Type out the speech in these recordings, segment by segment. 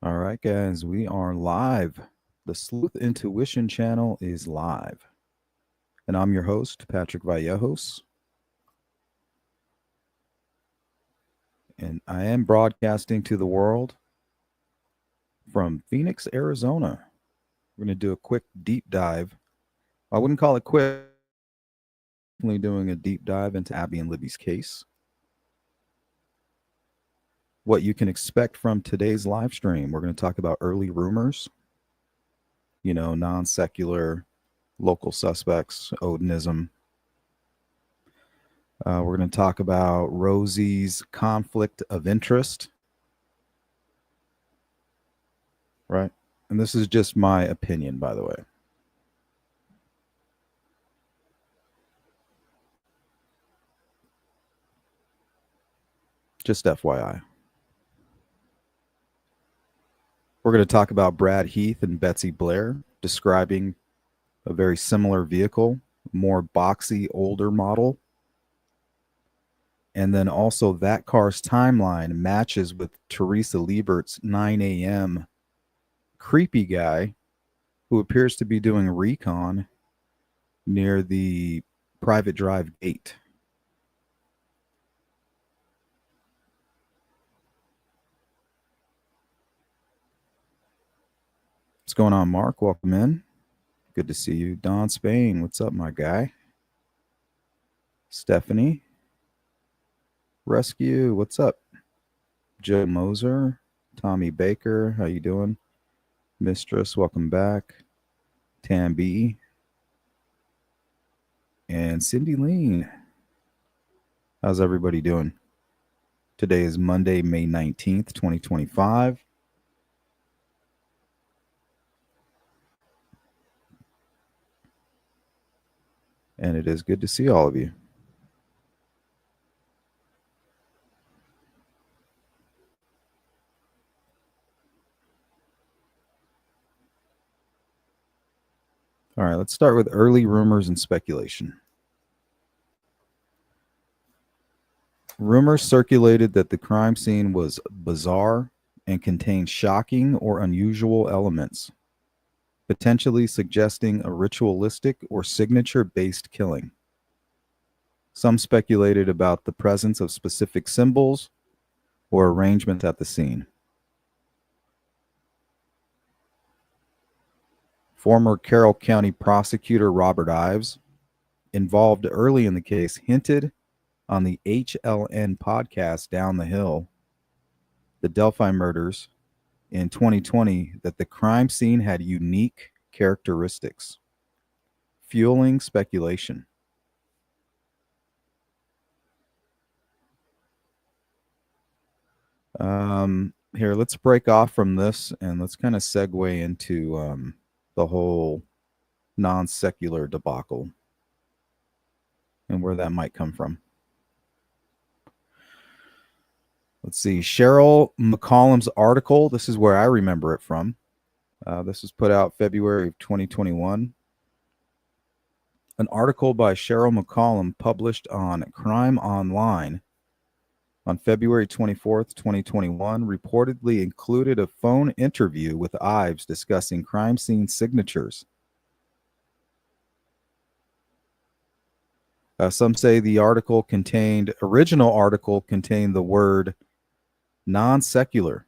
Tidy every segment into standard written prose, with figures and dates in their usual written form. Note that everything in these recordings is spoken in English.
All right, guys, we are live. The Sleuth Intuition channel is live. And I'm your host, Patrick Vallejos. And I am broadcasting to the world from Phoenix, Arizona. We're going to do a quick deep dive. I wouldn't call it quick, definitely doing a deep dive into Abby and Libby's case. What you can expect from today's live stream. We're going to talk about early rumors, non secular, local suspects, Odinism. We're going to talk about Rozzi's conflict of interest. Right? And this is just my opinion, by the way. Just FYI. We're going to talk about Brad Heath and Betsy Blair describing a very similar vehicle, more boxy, older model. And then also that car's timeline matches with Teresa Liebert's 9 a.m. creepy guy who appears to be doing recon near the private drive gate. What's going on, Mark? Welcome in. Good to see you. Don Spain, what's up, my guy? Stephanie. Rescue, what's up? Joe Moser, Tommy Baker, how you doing? Mistress, welcome back. Tam B. And Cindy Lean. How's everybody doing? Today is Monday, May 19th, 2025. And it is good to see all of you. All right, let's start with early rumors and speculation. Rumors circulated that the crime scene was bizarre and contained shocking or unusual elements, potentially suggesting a ritualistic or signature-based killing. Some speculated about the presence of specific symbols or arrangements at the scene. Former Carroll County prosecutor Robert Ives, involved early in the case, hinted on the HLN podcast Down the Hill, the Delphi murders in 2020, that the crime scene had unique characteristics, fueling speculation. Here, let's break off from this and let's kind of segue into the whole non-secular debacle and where that might come from. Let's see. Cheryl McCollum's article. This is where I remember it from. This was put out February of 2021. An article by Cheryl McCollum published on Crime Online on February 24th, 2021, reportedly included a phone interview with Ives discussing crime scene signatures. Some say the original article contained the word non-secular,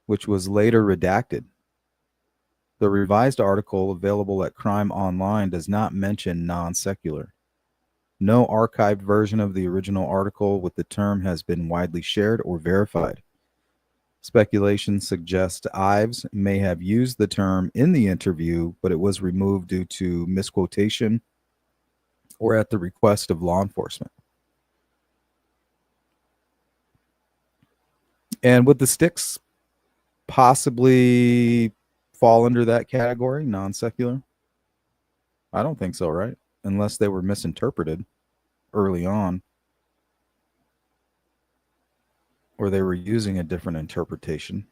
which was later redacted. The revised article available at Crime Online does not mention non-secular. No archived version of the original article with the term has been widely shared or verified. Speculation suggests Ives may have used the term in the interview, but it was removed due to misquotation or at the request of law enforcement. And would the sticks possibly fall under that category, non-secular? I don't think so, right? Unless they were misinterpreted early on, or they were using a different interpretation.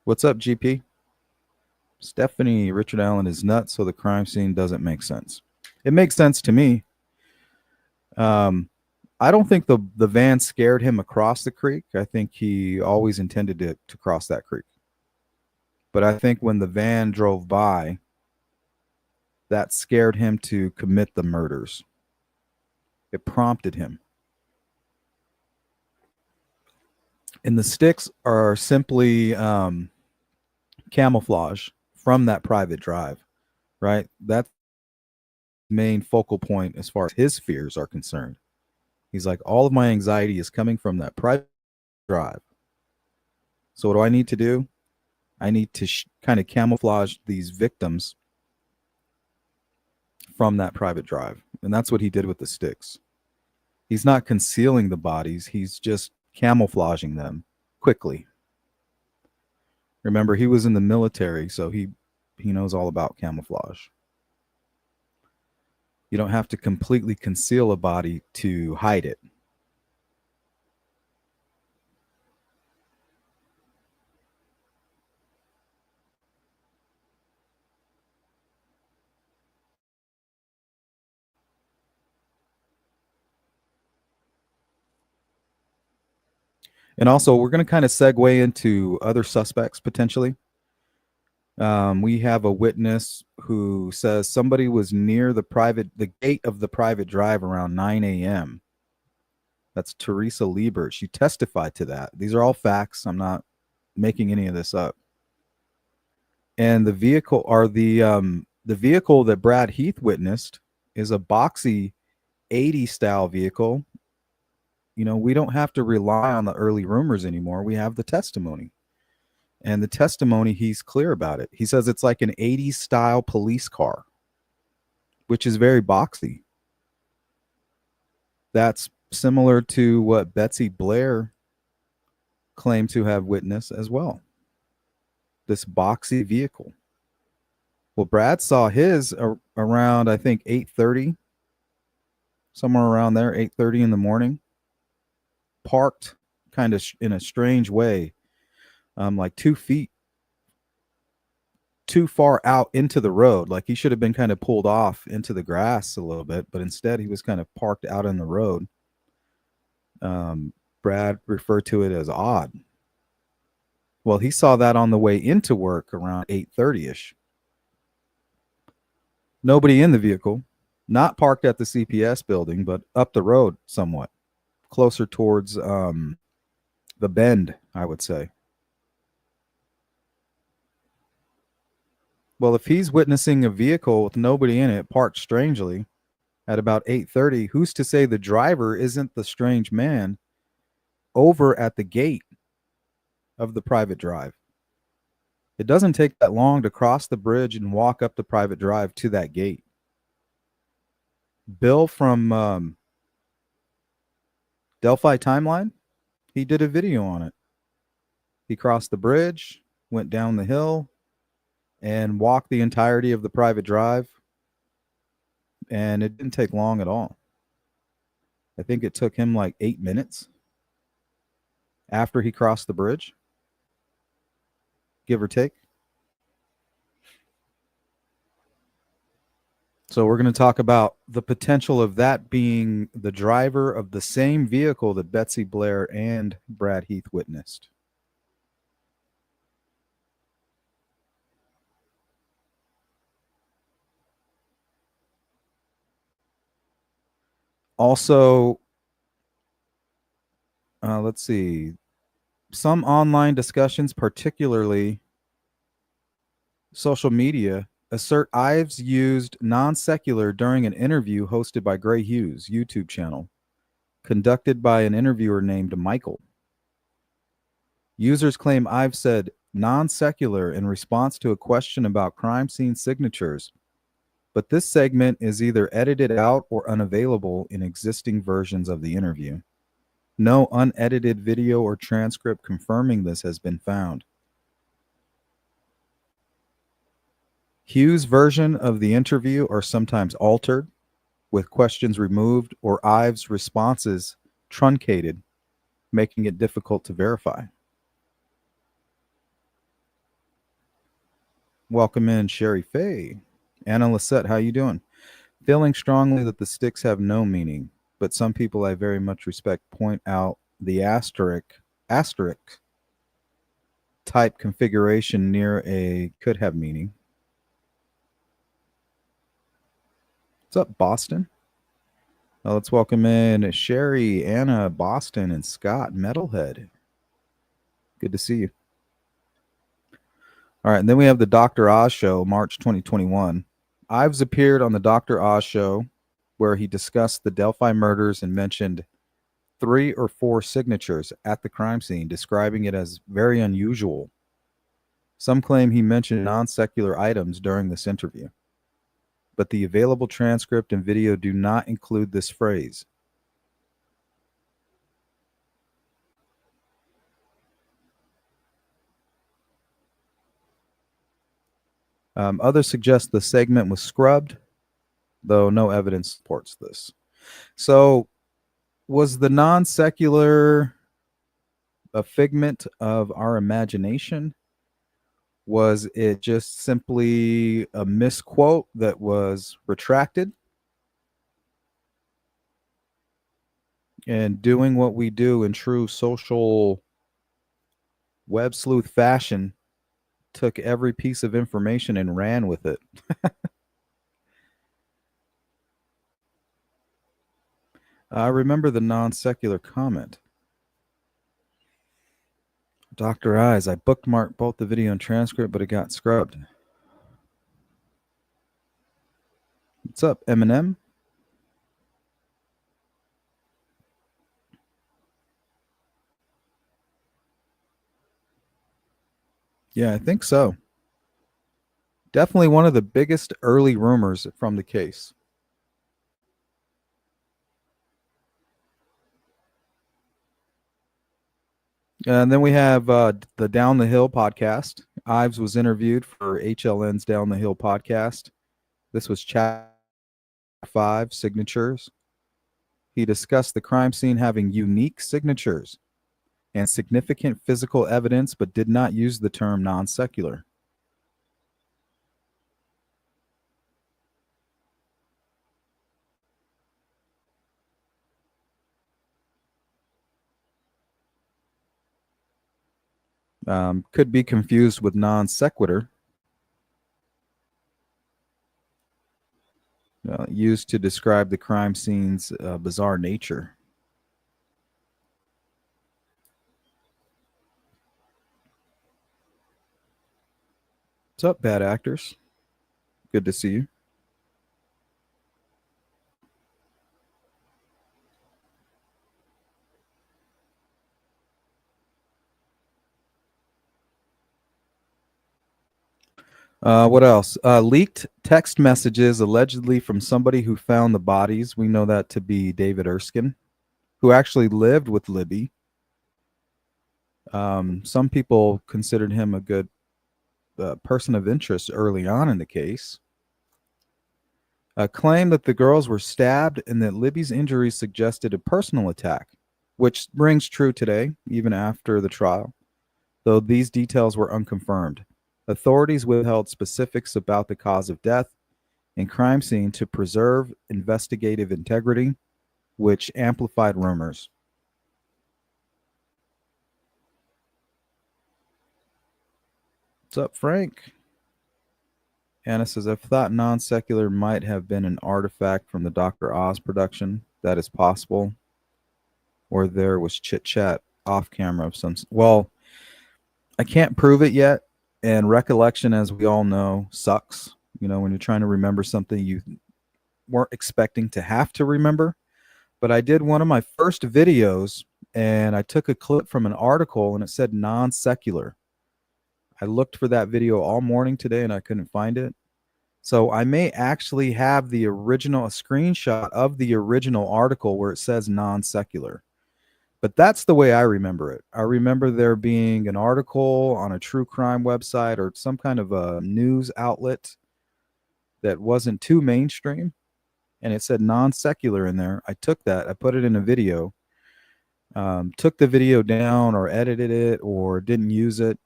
What's up, GP? Stephanie, Richard Allen is nuts, so the crime scene doesn't make sense. It makes sense to me. I I don't think the van scared him across the creek. I think he always intended to cross that creek. But I think when the van drove by, that scared him to commit the murders. It prompted him. And the sticks are simply camouflage from that private drive, right? That's the main focal point as far as his fears are concerned. He's like, all of my anxiety is coming from that private drive. So what do I need to do? I need to kind of camouflage these victims from that private drive. And that's what he did with the sticks. He's not concealing the bodies, he's just camouflaging them quickly. Remember, he was in the military, so he knows all about camouflage. You don't have to completely conceal a body to hide it. And also, we're going to kind of segue into other suspects potentially. We have a witness who says somebody was near the gate of the private drive around 9 a.m. That's Teresa Liebert. She testified to that. These are all facts. I'm not making any of this up. And the vehicle that Brad Heath witnessed is a boxy 80 style vehicle. We don't have to rely on the early rumors anymore. We have the testimony. And the testimony, he's clear about it. He says it's like an 80s style police car, which is very boxy. That's similar to what Betsy Blair claimed to have witnessed as well. This boxy vehicle. Well, Brad saw his around, I think, 8:30, somewhere around there, 8:30 in the morning, parked kind of in a strange way, like 2 feet too far out into the road. Like he should have been kind of pulled off into the grass a little bit, but instead he was kind of parked out in the road. Brad referred to it as odd. Well, he saw that on the way into work around 8:30ish. Nobody in the vehicle, not parked at the CPS building, but up the road somewhat, closer towards the bend, I would say. Well, if he's witnessing a vehicle with nobody in it parked strangely at about 8:30, who's to say the driver isn't the strange man over at the gate of the private drive? It doesn't take that long to cross the bridge and walk up the private drive to that gate. Bill from Delphi Timeline, he did a video on it. He crossed the bridge, went down the hill, and walked the entirety of the private drive. And it didn't take long at all. I think it took him like 8 minutes after he crossed the bridge, give or take. So we're going to talk about the potential of that being the driver of the same vehicle that Betsy Blair and Brad Heath witnessed. Also, let's see, some online discussions, particularly social media, assert Ives used non-secular during an interview hosted by Gray Hughes' YouTube channel, conducted by an interviewer named Michael. Users claim Ives said non-secular in response to a question about crime scene signatures, but this segment is either edited out or unavailable in existing versions of the interview. No unedited video or transcript confirming this has been found. Hughes' version of the interview are sometimes altered, with questions removed or Ives' responses truncated, making it difficult to verify. Welcome in, Sherry Faye. Anna Lisette, how you doing? Feeling strongly that the sticks have no meaning. but some people I very much respect point out the asterisk type configuration near a could have meaning. What's up, Boston? Let's welcome in Sherry, Anna, Boston, and Scott, Metalhead. Good to see you. All right, and then we have the Dr. Oz Show, March 2021. Ives appeared on the Dr. Oz Show, where he discussed the Delphi murders and mentioned 3 or 4 signatures at the crime scene, describing it as very unusual. Some claim he mentioned non-secular items during this interview, but the available transcript and video do not include this phrase. Others suggest the segment was scrubbed, though no evidence supports this. So, was the non-secular a figment of our imagination? Was it just simply a misquote that was retracted? And doing what we do in true social web sleuth fashion, took every piece of information and ran with it. I remember the non-secular comment. Dr. Eyes, I bookmarked both the video and transcript, but it got scrubbed. What's up, Eminem? Yeah, I think so. Definitely one of the biggest early rumors from the case. And then we have the Down the Hill podcast. Ives was interviewed for HLN's Down the Hill podcast. This was Chapter 5, Signatures. He discussed the crime scene having unique signatures and significant physical evidence, but did not use the term non-secular. Could be confused with non sequitur, used to describe the crime scene's bizarre nature. What's up, bad actors? Good to see you. What else? Leaked text messages allegedly from somebody who found the bodies. We know that to be David Erskine, who actually lived with Libby. Some people considered him a good person of interest early on in the case. Claimed that the girls were stabbed and that Libby's injuries suggested a personal attack, which rings true today, even after the trial, though these details were unconfirmed. Authorities withheld specifics about the cause of death and crime scene to preserve investigative integrity, which amplified rumors. What's up, Frank? Anna says, I've thought non-secular might have been an artifact from the Dr. Oz production. That is possible. Or there was chit-chat off camera of some... Well, I can't prove it yet. And recollection, as we all know, sucks. You know, when you're trying to remember something you weren't expecting to have to remember. But I did one of my first videos, and I took a clip from an article, and it said non-secular. I looked for that video all morning today, and I couldn't find it. So I may actually have the original, a screenshot of the original article where it says non-secular. But that's the way I remember it. I remember there being an article on a true crime website or some kind of a news outlet that wasn't too mainstream, and it said non-secular in there. I took that, I put it in a video, took the video down or edited it or didn't use it,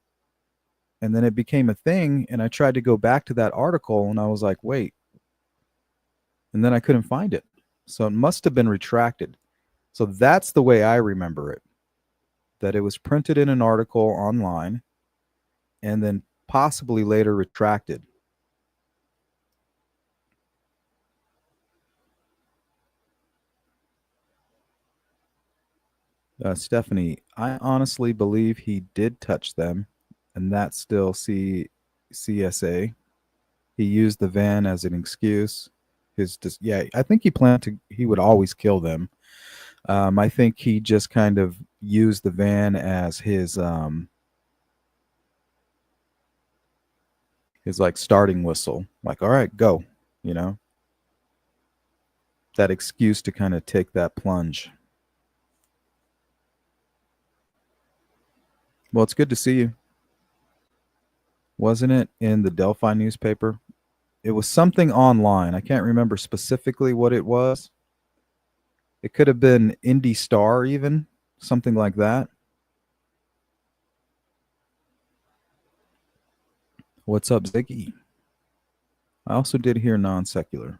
and then it became a thing, and I tried to go back to that article, and I was like, wait. And then I couldn't find it. So it must have been retracted. So that's the way I remember it, that it was printed in an article online and then possibly later retracted. Stephanie, I honestly believe he did touch them, and that's still CSA. He used the van as an excuse. Yeah, I think he planned to. He would always kill them. I think he just kind of used the van as his like starting whistle. Like, all right, go. You know, that excuse to kind of take that plunge. Well, it's good to see you. Wasn't it in the Delphi newspaper? It was something online. I can't remember specifically what it was. It could have been Indie Star, even something like that. What's up, Ziggy? I also did hear non secular.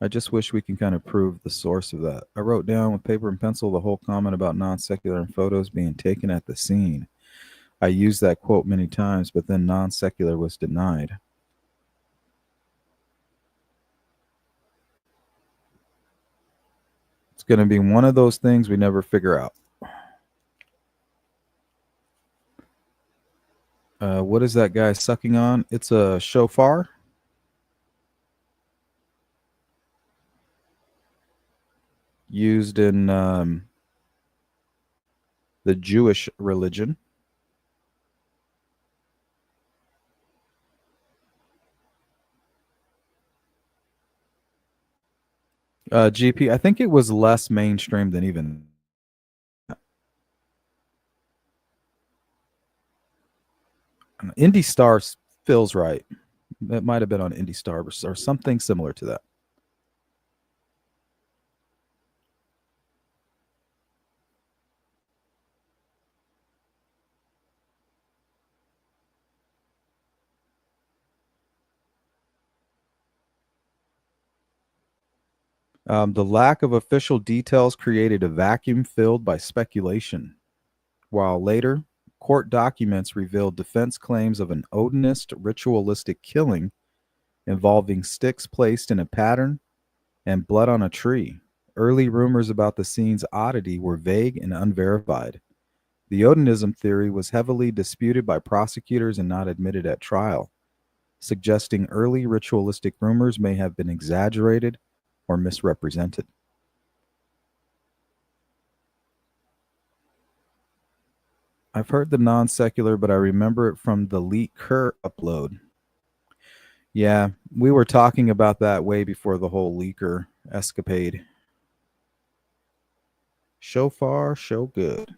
I just wish we can kind of prove the source of that. I wrote down with paper and pencil the whole comment about non secular and photos being taken at the scene. I used that quote many times, but then non secular was denied. It's going to be one of those things we never figure out. What is that guy sucking on? It's a shofar. Used in the Jewish religion. GP, I think it was less mainstream than even. Indie Stars feels right. It might have been on Indie Star or something similar to that. The lack of official details created a vacuum filled by speculation, while later, court documents revealed defense claims of an Odinist ritualistic killing involving sticks placed in a pattern and blood on a tree. Early rumors about the scene's oddity were vague and unverified. The Odinism theory was heavily disputed by prosecutors and not admitted at trial, suggesting early ritualistic rumors may have been exaggerated or misrepresented. I've heard the non secular, but I remember it from the Leet Kerr upload. Yeah, we were talking about that way before the whole leaker escapade. Show far, show good.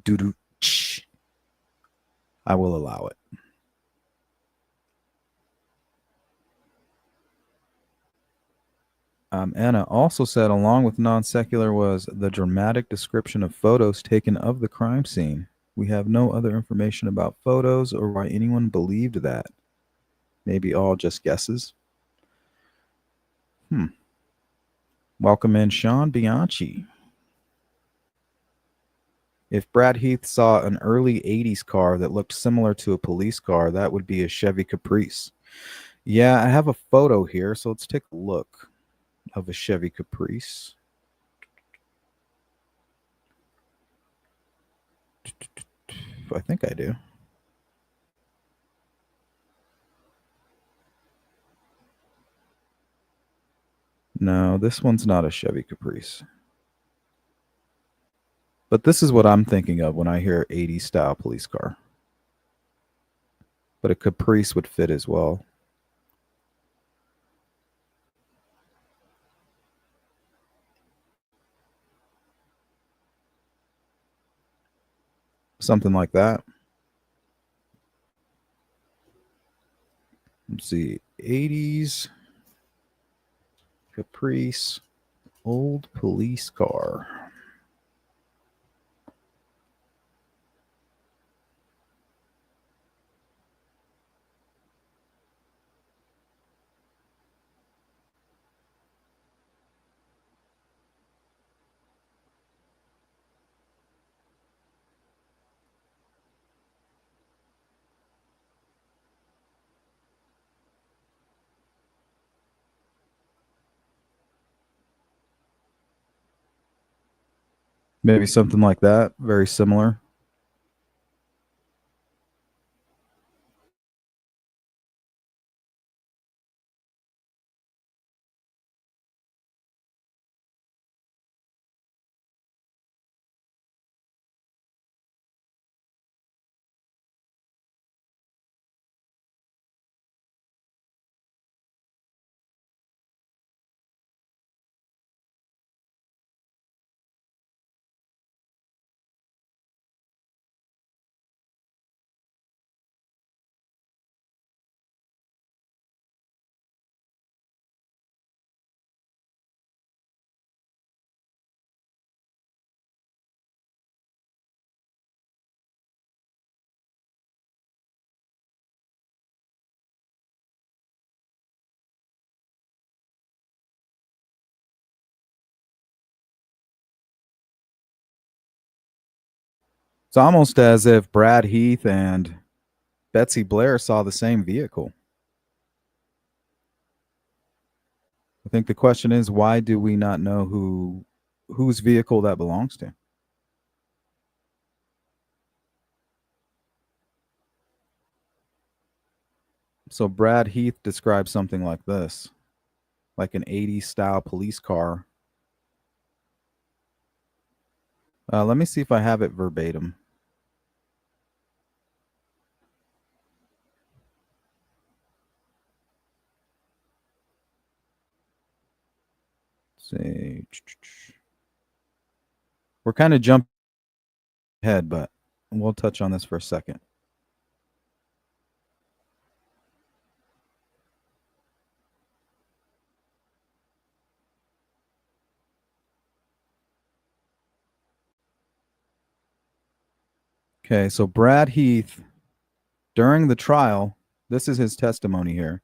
Doo doo. I will allow it. Anna also said, along with non secular, was the dramatic description of photos taken of the crime scene. We have no other information about photos or why anyone believed that. Maybe all just guesses. Welcome in, Sean Bianchi. If Brad Heath saw an early 80s car that looked similar to a police car, that would be a Chevy Caprice. Yeah, I have a photo here, so let's take a look of a Chevy Caprice. I think I do. No, this one's not a Chevy Caprice. But this is what I'm thinking of when I hear 80s style police car. But a Caprice would fit as well. Something like that. Let's see. 80s Caprice old police car. Maybe something like that. Very similar. It's almost as if Brad Heath and Betsy Blair saw the same vehicle. I think the question is, why do we not know whose vehicle that belongs to? So Brad Heath describes something like this, like an 80s style police car. Let me see if I have it verbatim. Let's see. We're kind of jumping ahead, but we'll touch on this for a second. Okay, so Brad Heath, during the trial, this is his testimony here.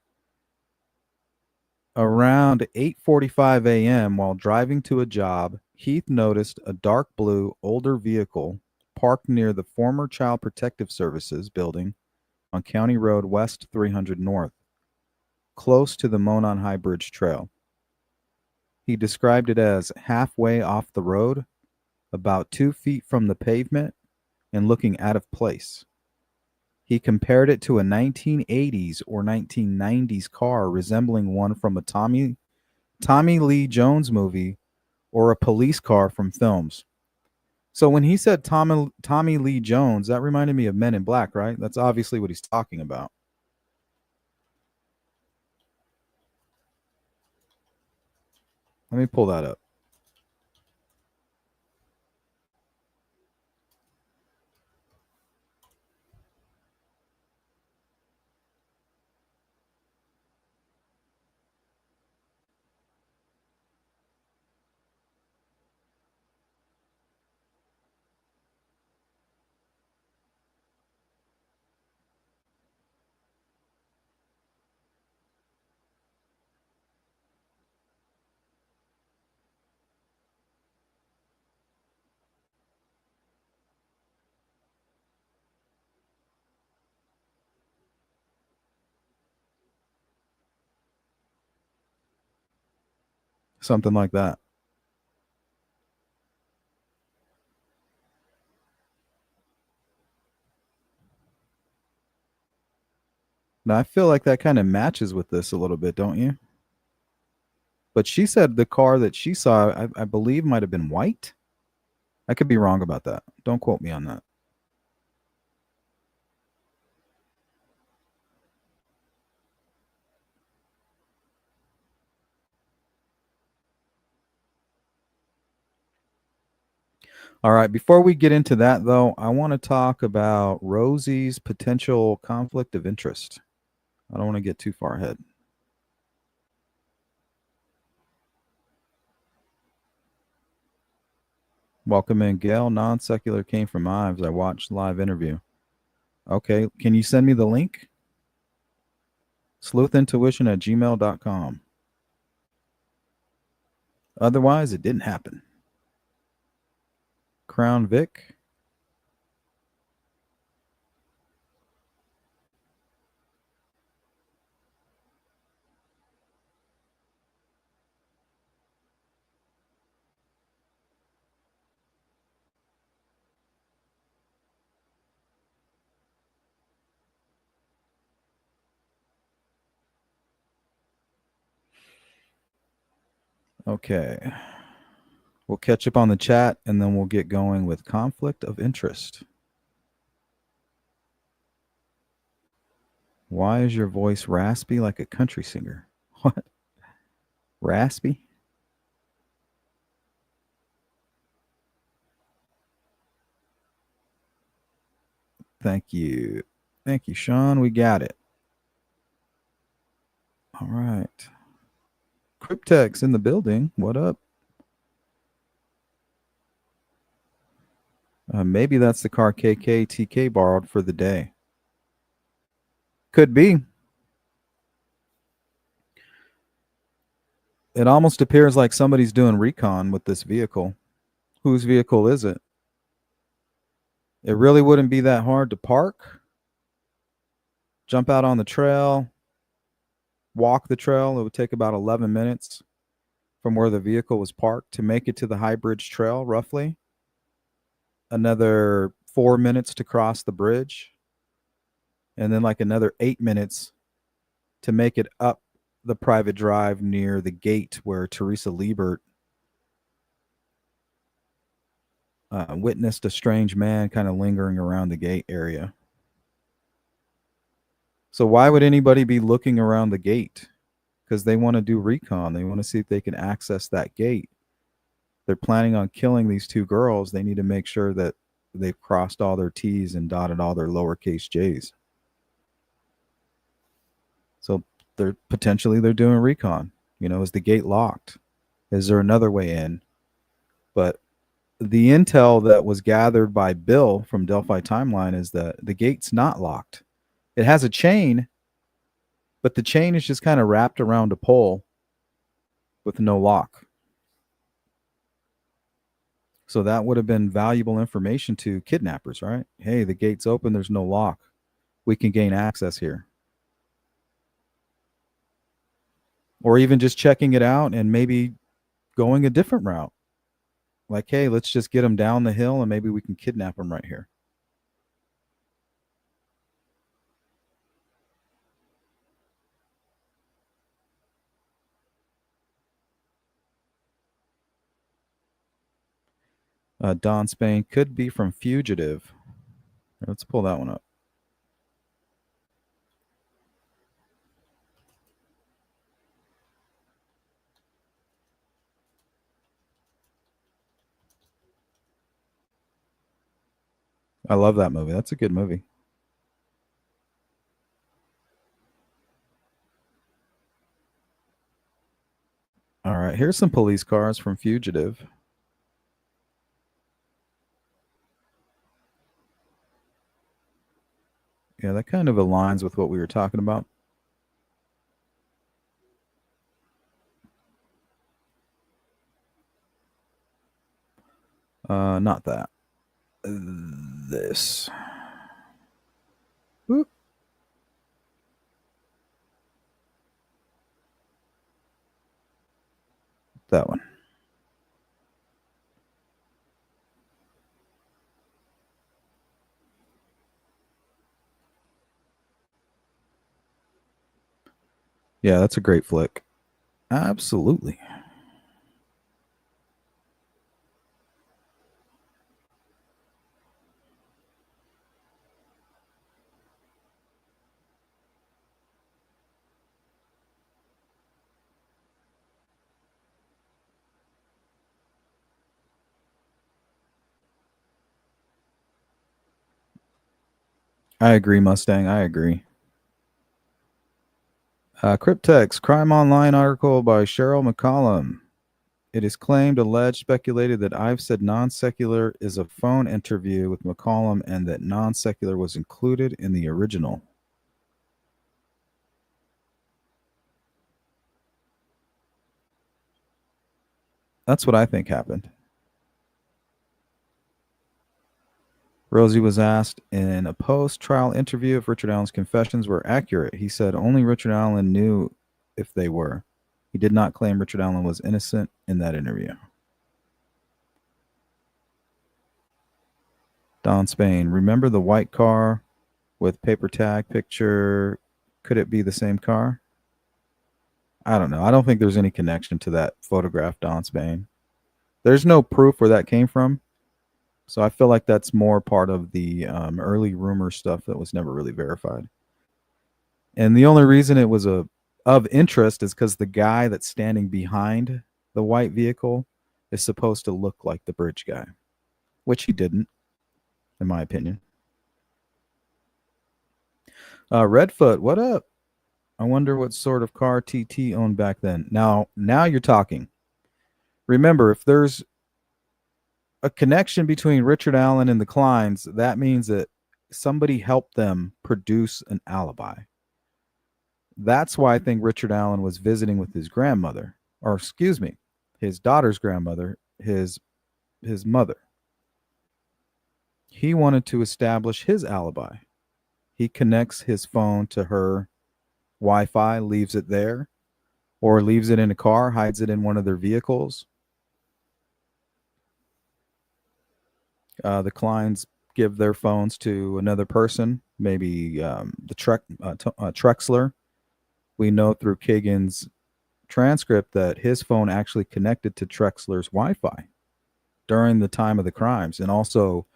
Around 8:45 a.m. while driving to a job, Heath noticed a dark blue older vehicle parked near the former Child Protective Services building on County Road West 300 North, close to the Monon High Bridge Trail. He described it as halfway off the road, about 2 feet from the pavement, and looking out of place. He compared it to a 1980s or 1990s car resembling one from a Tommy Lee Jones movie or a police car from films. So when he said Tommy Lee Jones, that reminded me of Men in Black, right? That's obviously what he's talking about. Let me pull that up. Something like that. Now I feel like that kind of matches with this a little bit, don't you? But she said the car that she saw, I believe, might have been white. I could be wrong about that. Don't quote me on that. All right. Before we get into that, though, I want to talk about Rosie's potential conflict of interest. I don't want to get too far ahead. Welcome in, Gail. Non secular came from Ives. I watched live interview. Okay. Can you send me the link? Sleuthintuition at gmail.com. Otherwise, it didn't happen. Crown Vic. Okay. We'll catch up on the chat and then we'll get going with conflict of interest. Why is your voice raspy like a country singer? What? Raspy? Thank you. Thank you, Sean. We got it. All right. Cryptex in the building. What up? Maybe that's the car TK borrowed for the day. Could be. It almost appears like somebody's doing recon with this vehicle. Whose vehicle is it? It really wouldn't be that hard to park, jump out on the trail, walk the trail. It would take about 11 minutes from where the vehicle was parked to make it to the High Bridge Trail, roughly. Another 4 minutes to cross the bridge. And then like another 8 minutes to make it up the private drive near the gate where Teresa Liebert witnessed a strange man kind of lingering around the gate area. So why would anybody be looking around the gate? Because they want to do recon. They want to see if they can access that gate. They're planning on killing these two girls. They need to make sure that they've crossed all their T's and dotted all their lowercase J's. So they're doing recon. You know, is the gate locked? Is there another way in? But the intel that was gathered by Bill from Delphi Timeline is that the gate's not locked. It has a chain, but the chain is just kind of wrapped around a pole with no lock. So that would have been valuable information to kidnappers, right? Hey, the gate's open. There's no lock. We can gain access here. Or even just checking it out and maybe going a different route. Like, hey, let's just get them down the hill and maybe we can kidnap them right here. Don Spain could be from Fugitive. Let's pull that one up. I love that movie. That's a good movie. All right, here's some police cars from Fugitive. Yeah, that kind of aligns with what we were talking about. Not that. This. Whoop. That one. Yeah, that's a great flick. Absolutely. I agree, Mustang. I agree. Cryptex, Crime Online article by Cheryl McCollum. It is claimed, alleged, speculated that I've said non-secular is a phone interview with McCollum and that non-secular was included in the original. That's what I think happened. Rozzi was asked in a post-trial interview if Richard Allen's confessions were accurate. He said only Richard Allen knew if they were. He did not claim Richard Allen was innocent in that interview. Don Spain, remember the white car with paper tag picture? Could it be the same car? I don't know. I don't think there's any connection to that photograph, Don Spain. There's no proof where that came from. So I feel like that's more part of the early rumor stuff that was never really verified. And the only reason it was of interest is because the guy that's standing behind the white vehicle is supposed to look like the bridge guy, which he didn't, in my opinion. Redfoot, what up? I wonder what sort of car TT owned back then. Now you're talking. Remember, if there's a connection between Richard Allen and the Kleins, that means that somebody helped them produce an alibi. That's why I think Richard Allen was visiting with his grandmother, or excuse me, his daughter's grandmother, his mother. He wanted to establish his alibi. He connects his phone to her Wi-Fi, leaves it there, or leaves it in a car, hides it in one of their vehicles. The Kleins give their phones to another person, maybe the Trexler. We know through Kagan's transcript that his phone actually connected to Trexler's Wi-Fi during the time of the crimes, and also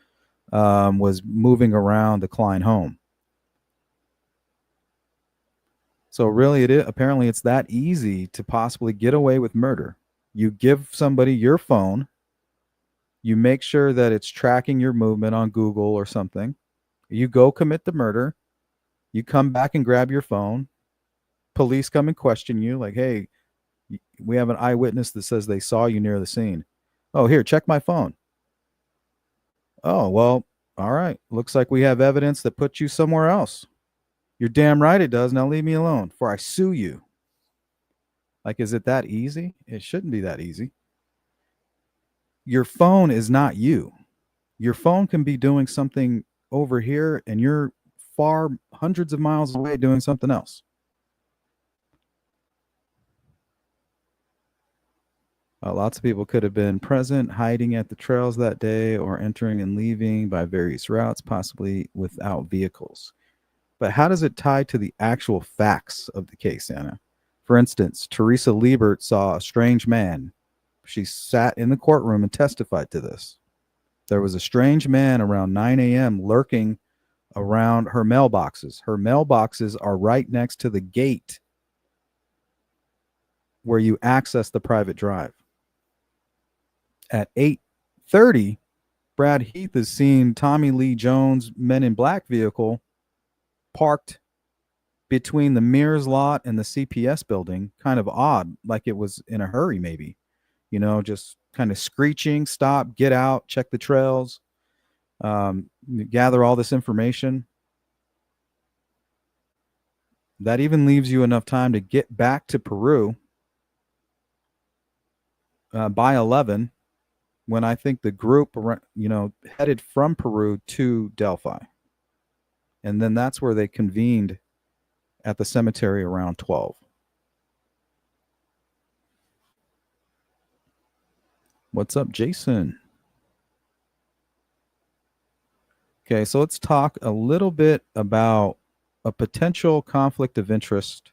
was moving around the Klein home. So really, apparently it's that easy to possibly get away with murder. You give somebody your phone, you make sure that it's tracking your movement on Google or something. You go commit the murder. You come back and grab your phone. Police come and question you like, hey, we have an eyewitness that says they saw you near the scene. Oh, here, check my phone. Oh, well, all right. Looks like we have evidence that puts you somewhere else. You're damn right it does. Now leave me alone before I sue you. Like, is it that easy? It shouldn't be that easy. Your phone is not you. Your phone can be doing something over here and you're far hundreds of miles away doing something else. Lots of people could have been present, hiding at the trails that day, or entering and leaving by various routes, possibly without vehicles. But how does it tie to the actual facts of the case, Anna? For instance, Teresa Liebert saw a strange man. She sat in the courtroom and testified to this. There was a strange man around 9 a.m. lurking around her mailboxes. Her mailboxes are right next to the gate where you access the private drive. At 8:30, Brad Heath is seeing Tommy Lee Jones' Men in Black vehicle parked between the Mears lot and the CPS building. Kind of odd, like it was in a hurry maybe. You know, just kind of screeching, stop, get out, check the trails, gather all this information. That even leaves you enough time to get back to Peru by 11, when I think the group, headed from Peru to Delphi. And then that's where they convened at the cemetery around 12. What's up, Jason? Okay, so let's talk a little bit about a potential conflict of interest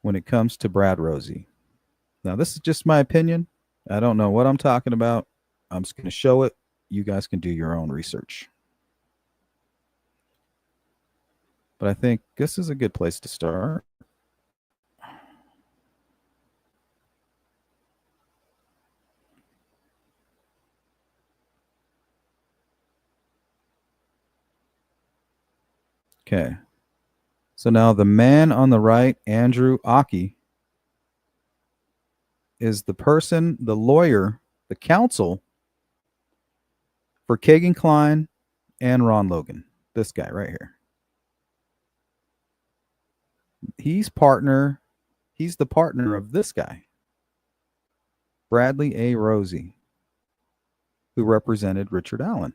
when it comes to Brad Rozzi. Now, this is just my opinion. I don't know what I'm talking about. I'm just going to show it. You guys can do your own research. But I think this is a good place to start. Okay. So now the man on the right, Andrew Aki, is the person, the lawyer, the counsel for Kagan Klein and Ron Logan. This guy right here. He's the partner of this guy, Bradley A. Rozzi, who represented Richard Allen.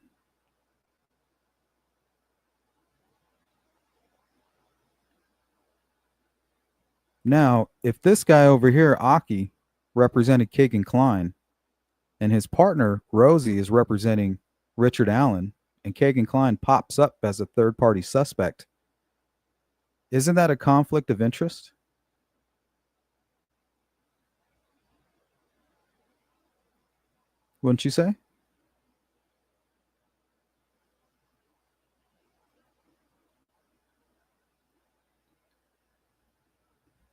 Now, if this guy over here, Aki, represented Kagan Klein, and his partner, Rozzi, is representing Richard Allen, and Kagan Klein pops up as a third-party suspect, isn't that a conflict of interest? Wouldn't you say?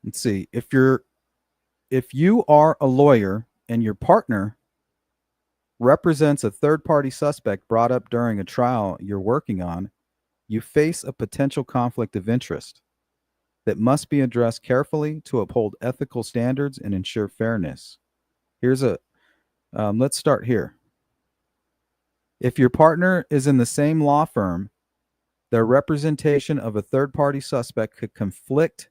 Let's see. If you are a lawyer and your partner represents a third party suspect brought up during a trial you're working on, you face a potential conflict of interest that must be addressed carefully to uphold ethical standards and ensure fairness. Here's a let's start here. If your partner is in the same law firm, their representation of a third party suspect could conflict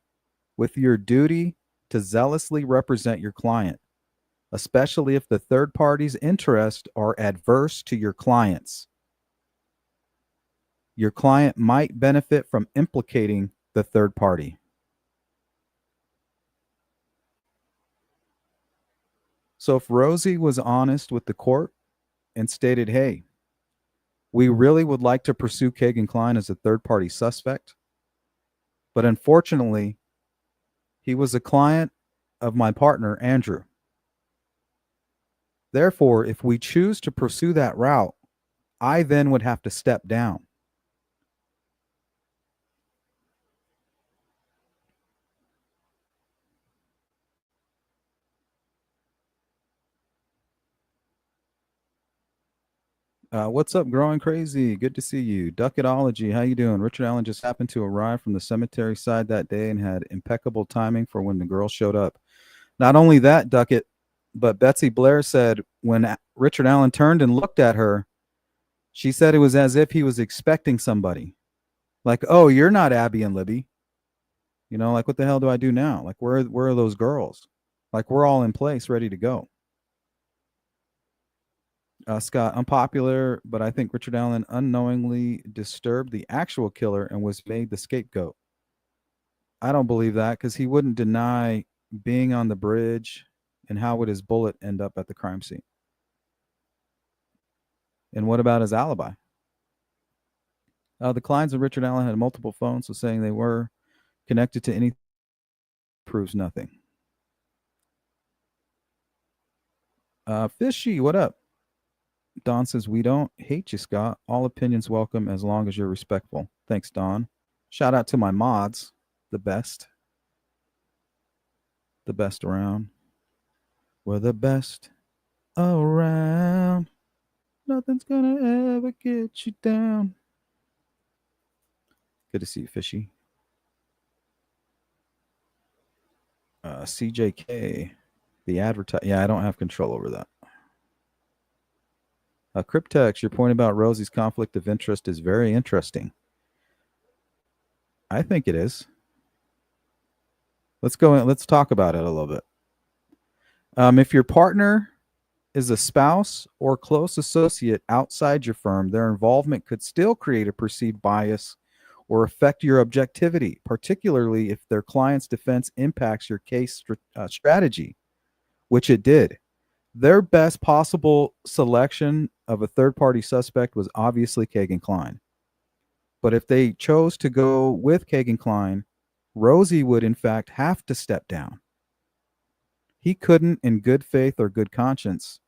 with your duty to zealously represent your client, especially if the third party's interests are adverse to your client's. Your client might benefit from implicating the third party. So if Rozzi was honest with the court and stated, hey, we really would like to pursue Kagan Klein as a third party suspect, but unfortunately, he was a client of my partner, Andrew. Therefore, if we choose to pursue that route, I then would have to step down. What's up, Growing Crazy? Good to see you. Ducketology, how you doing? Richard Allen just happened to arrive from the cemetery side that day and had impeccable timing for when the girl showed up. Not only that, Duckett, but Betsy Blair said when Richard Allen turned and looked at her, she said it was as if he was expecting somebody. Like, oh, you're not Abby and Libby. You know, like, what the hell do I do now? Like, where are those girls? Like, we're all in place, ready to go. Scott, unpopular, but I think Richard Allen unknowingly disturbed the actual killer and was made the scapegoat. I don't believe that because he wouldn't deny being on the bridge. And how would his bullet end up at the crime scene? And what about his alibi? The Kleins and Richard Allen had multiple phones, so saying they were connected to anything proves nothing. Fishy, what up? Don says, we don't hate you, Scott. All opinions welcome as long as you're respectful. Thanks, Don. Shout out to my mods. The best. The best around. We're the best around. Nothing's gonna ever get you down. Good to see you, Fishy. CJK, the advertise. Yeah, I don't have control over that. Cryptex, your point about Rosie's conflict of interest is very interesting. I think it is. Let's go in. Let's talk about it a little bit. If your partner is a spouse or close associate outside your firm, their involvement could still create a perceived bias or affect your objectivity, particularly if their client's defense impacts your case strategy, which it did. Their best possible selection of a third-party suspect was obviously Kagan Klein. But if they chose to go with Kagan Klein, Rozzi would, in fact, have to step down. He couldn't, in good faith or good conscience,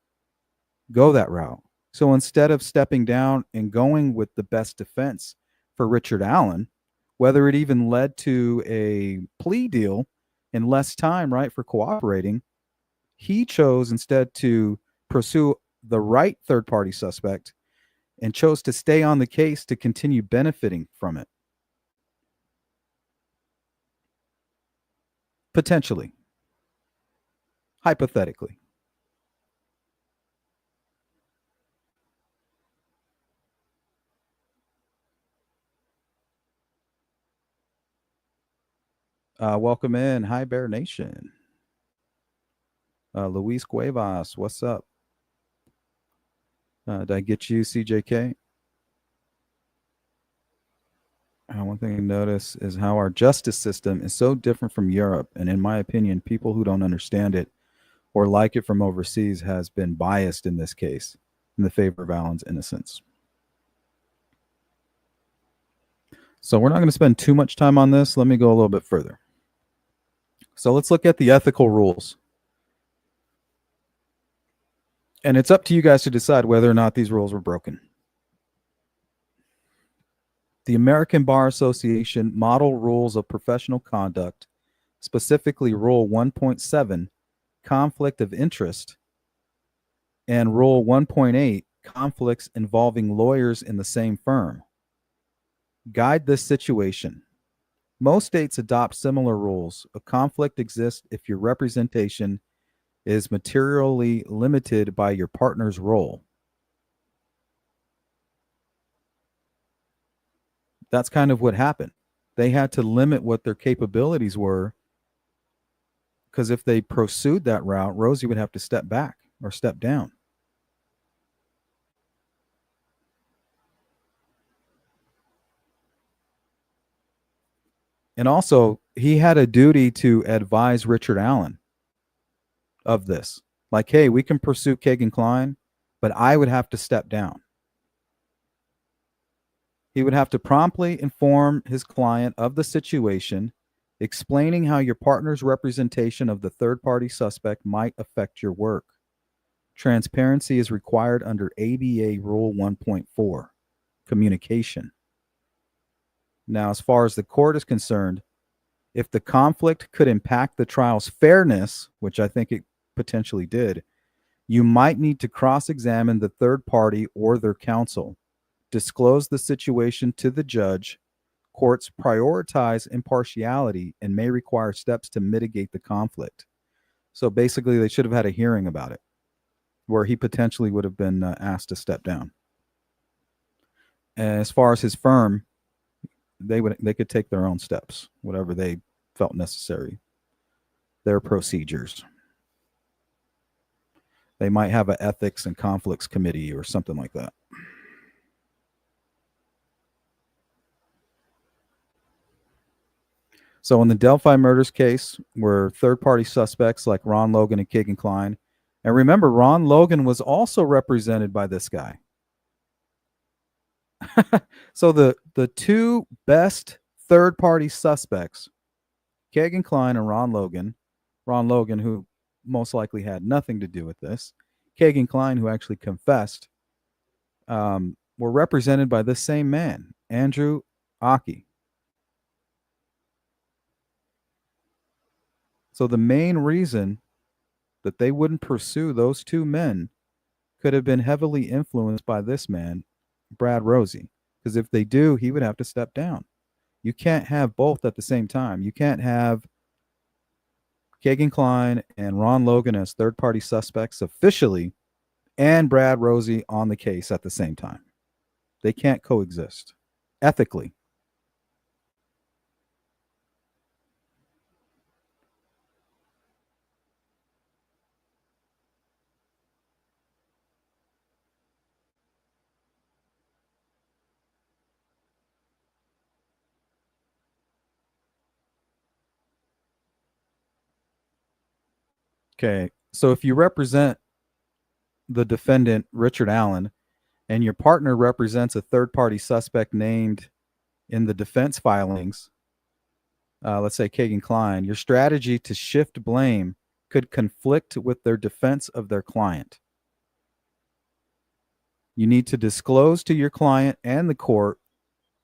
go that route. So instead of stepping down and going with the best defense for Richard Allen, whether it even led to a plea deal and less time, right, for cooperating, he chose instead to pursue the right third-party suspect and chose to stay on the case to continue benefiting from it. Potentially. Hypothetically. Welcome in. Hi, Bear Nation. Luis Cuevas, what's up? Did I get you, CJK? One thing I notice is how our justice system is so different from Europe. And in my opinion, people who don't understand it or like it from overseas has been biased in this case in the favor of Allen's innocence. So we're not going to spend too much time on this. Let me go a little bit further. So let's look at the ethical rules. And it's up to you guys to decide whether or not these rules were broken. The American Bar Association Model Rules of Professional Conduct, specifically Rule 1.7, Conflict of Interest, and Rule 1.8, Conflicts Involving Lawyers in the Same Firm, guide this situation. Most states adopt similar rules. A conflict exists if your representation is materially limited by your partner's role. That's kind of what happened. They had to limit what their capabilities were, because if they pursued that route, Rozzi would have to step back or step down. And also, he had a duty to advise Richard Allen of this. Like, hey, we can pursue Kagan Klein, but I would have to step down. He would have to promptly inform his client of the situation, explaining how your partner's representation of the third-party suspect might affect your work. Transparency is required under ABA Rule 1.4, communication. Now, as far as the court is concerned, if the conflict could impact the trial's fairness, which I think it potentially did, you might need to cross-examine the third party or their counsel. Disclose the situation to the judge. Courts prioritize impartiality and may require steps to mitigate the conflict. So basically, they should have had a hearing about it, where he potentially would have been asked to step down. And as far as his firm, they could take their own steps, whatever they felt necessary. Their procedures. They might have an ethics and conflicts committee or something like that. So in the Delphi murders case, were third-party suspects like Ron Logan and Kagan Klein. And remember, Ron Logan was also represented by this guy. So the two best third-party suspects, Kagan Klein and Ron Logan, who most likely had nothing to do with this, Kagan Klein, who actually confessed, were represented by this same man, Andrew Aki. So the main reason that they wouldn't pursue those two men could have been heavily influenced by this man, Brad Rozzi. Because if they do, he would have to step down. You can't have both at the same time. You can't have Kagan Klein and Ron Logan as third-party suspects officially and Brad Rozzi on the case at the same time. They can't coexist ethically. Okay, so if you represent the defendant, Richard Allen, and your partner represents a third-party suspect named in the defense filings, let's say Kagan Klein, your strategy to shift blame could conflict with their defense of their client. You need to disclose to your client and the court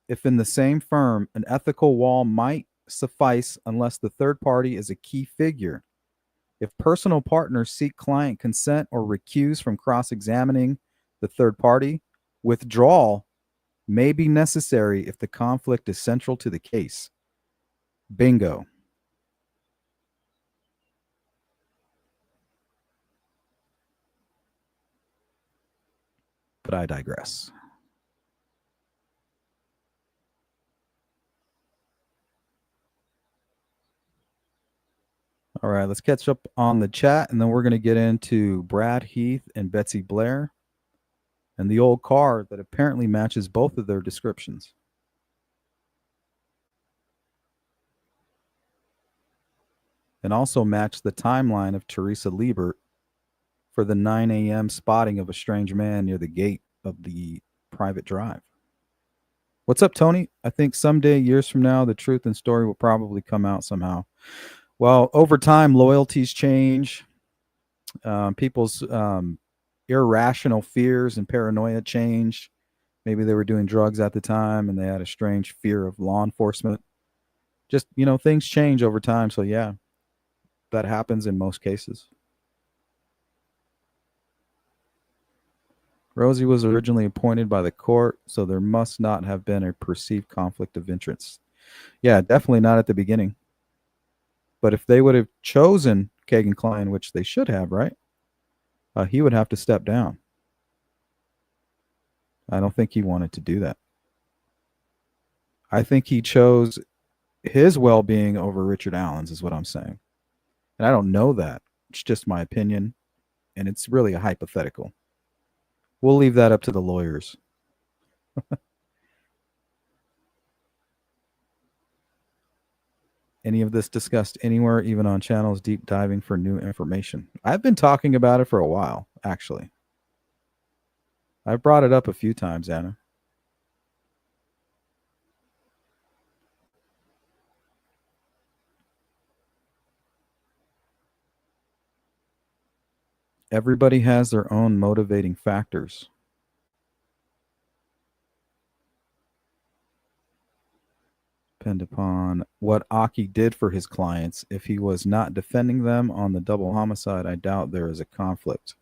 if in the same firm an ethical wall might suffice unless the third party is a key figure. If personal partners seek client consent or recuse from cross-examining the third party, withdrawal may be necessary if the conflict is central to the case. Bingo. But I digress. All right, let's catch up on the chat, and then we're going to get into Brad Heath and Betsy Blair and the old car that apparently matches both of their descriptions. And also match the timeline of Teresa Liebert for the 9 a.m. spotting of a strange man near the gate of the private drive. What's up, Tony? I think someday, years from now, the truth and story will probably come out somehow. Well, over time, loyalties change. People's irrational fears and paranoia changed. Maybe they were doing drugs at the time and they had a strange fear of law enforcement. Just, things change over time. So, yeah, that happens in most cases. Rozzi was originally appointed by the court, so there must not have been a perceived conflict of interest. Yeah, definitely not at the beginning. But if they would have chosen Kagan Klein, which they should have, right? He would have to step down. I don't think he wanted to do that. I think he chose his well-being over Richard Allen's, is what I'm saying. And I don't know that. It's just my opinion, and it's really a hypothetical. We'll leave that up to the lawyers. Any of this discussed anywhere, even on channels deep diving for new information? I've been talking about it for a while, actually. I've brought it up a few times, Anna. Everybody has their own motivating factors. Depend upon what Aki did for his clients. If he was not defending them on the double homicide, I doubt there is a conflict.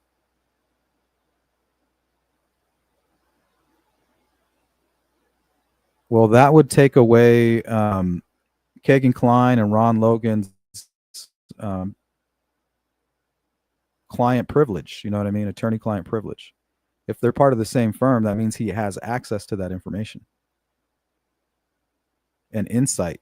Well, that would take away Kagan Klein and Ron Logan's client privilege. You know what I mean? Attorney-client privilege. If they're part of the same firm, that means he has access to that information and insight.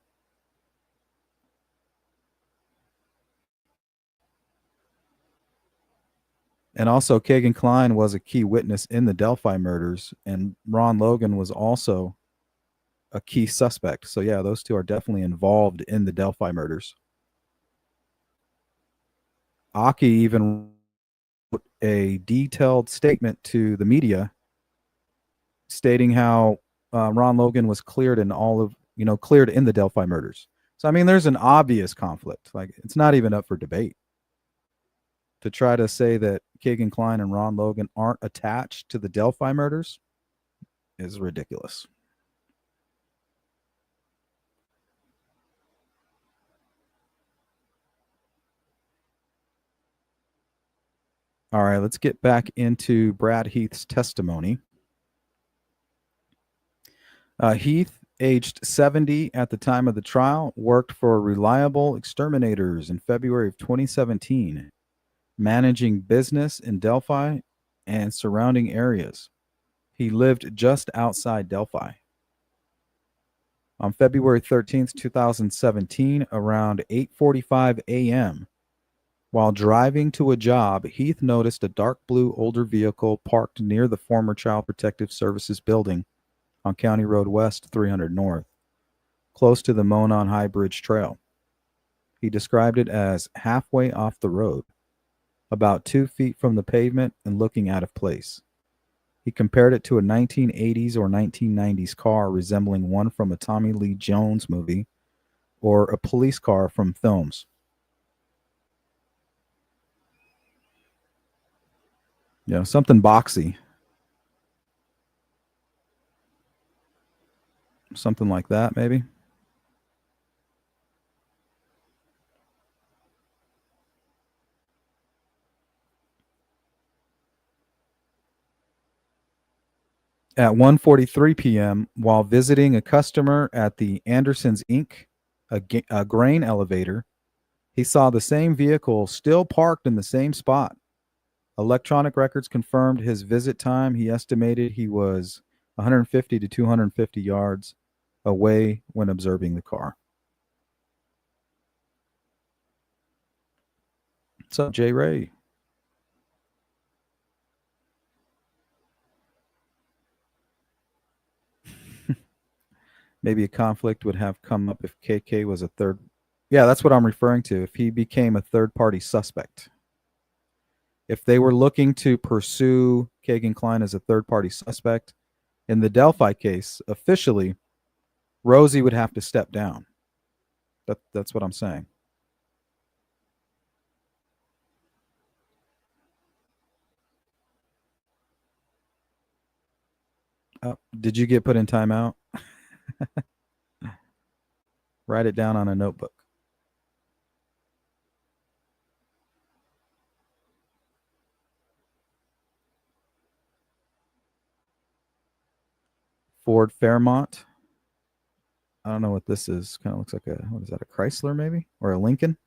And also, Kagan Klein was a key witness in the Delphi murders, and Ron Logan was also a key suspect. So, yeah, those two are definitely involved in the Delphi murders. Aki even wrote a detailed statement to the media stating how Ron Logan was cleared in cleared in the Delphi murders. So, I mean, there's an obvious conflict. Like, it's not even up for debate. To try to say that Kagan Klein and Ron Logan aren't attached to the Delphi murders is ridiculous. All right, let's get back into Brad Heath's testimony. Heath, aged 70 at the time of the trial, worked for Reliable Exterminators in February of 2017, managing business in Delphi and surrounding areas. He lived just outside Delphi. On February 13th, 2017, around 8:45 a.m., while driving to a job, Heath noticed a dark blue older vehicle parked near the former Child Protective Services building on County Road West 300 North, close to the Monon High Bridge Trail. He described it as halfway off the road, about 2 feet from the pavement and looking out of place. He compared it to a 1980s or 1990s car resembling one from a Tommy Lee Jones movie or a police car from films. Something boxy. Something like that, maybe. At 1:43 p.m., while visiting a customer at the Anderson's Inc., a grain elevator, he saw the same vehicle still parked in the same spot. Electronic records confirmed his visit time. He estimated he was 150 to 250 yards away when observing the car. What's up, Jay Ray? Maybe a conflict would have come up if KK was a third. Yeah, that's what I'm referring to. If he became a third-party suspect. If they were looking to pursue Kagan Klein as a third-party suspect, in the Delphi case, officially, Rozzi would have to step down. That's what I'm saying. Oh, did you get put in timeout? Write it down on a notebook. Ford Fairmont. I don't know what this is. Kind of looks like what is that, a Chrysler maybe? Or a Lincoln?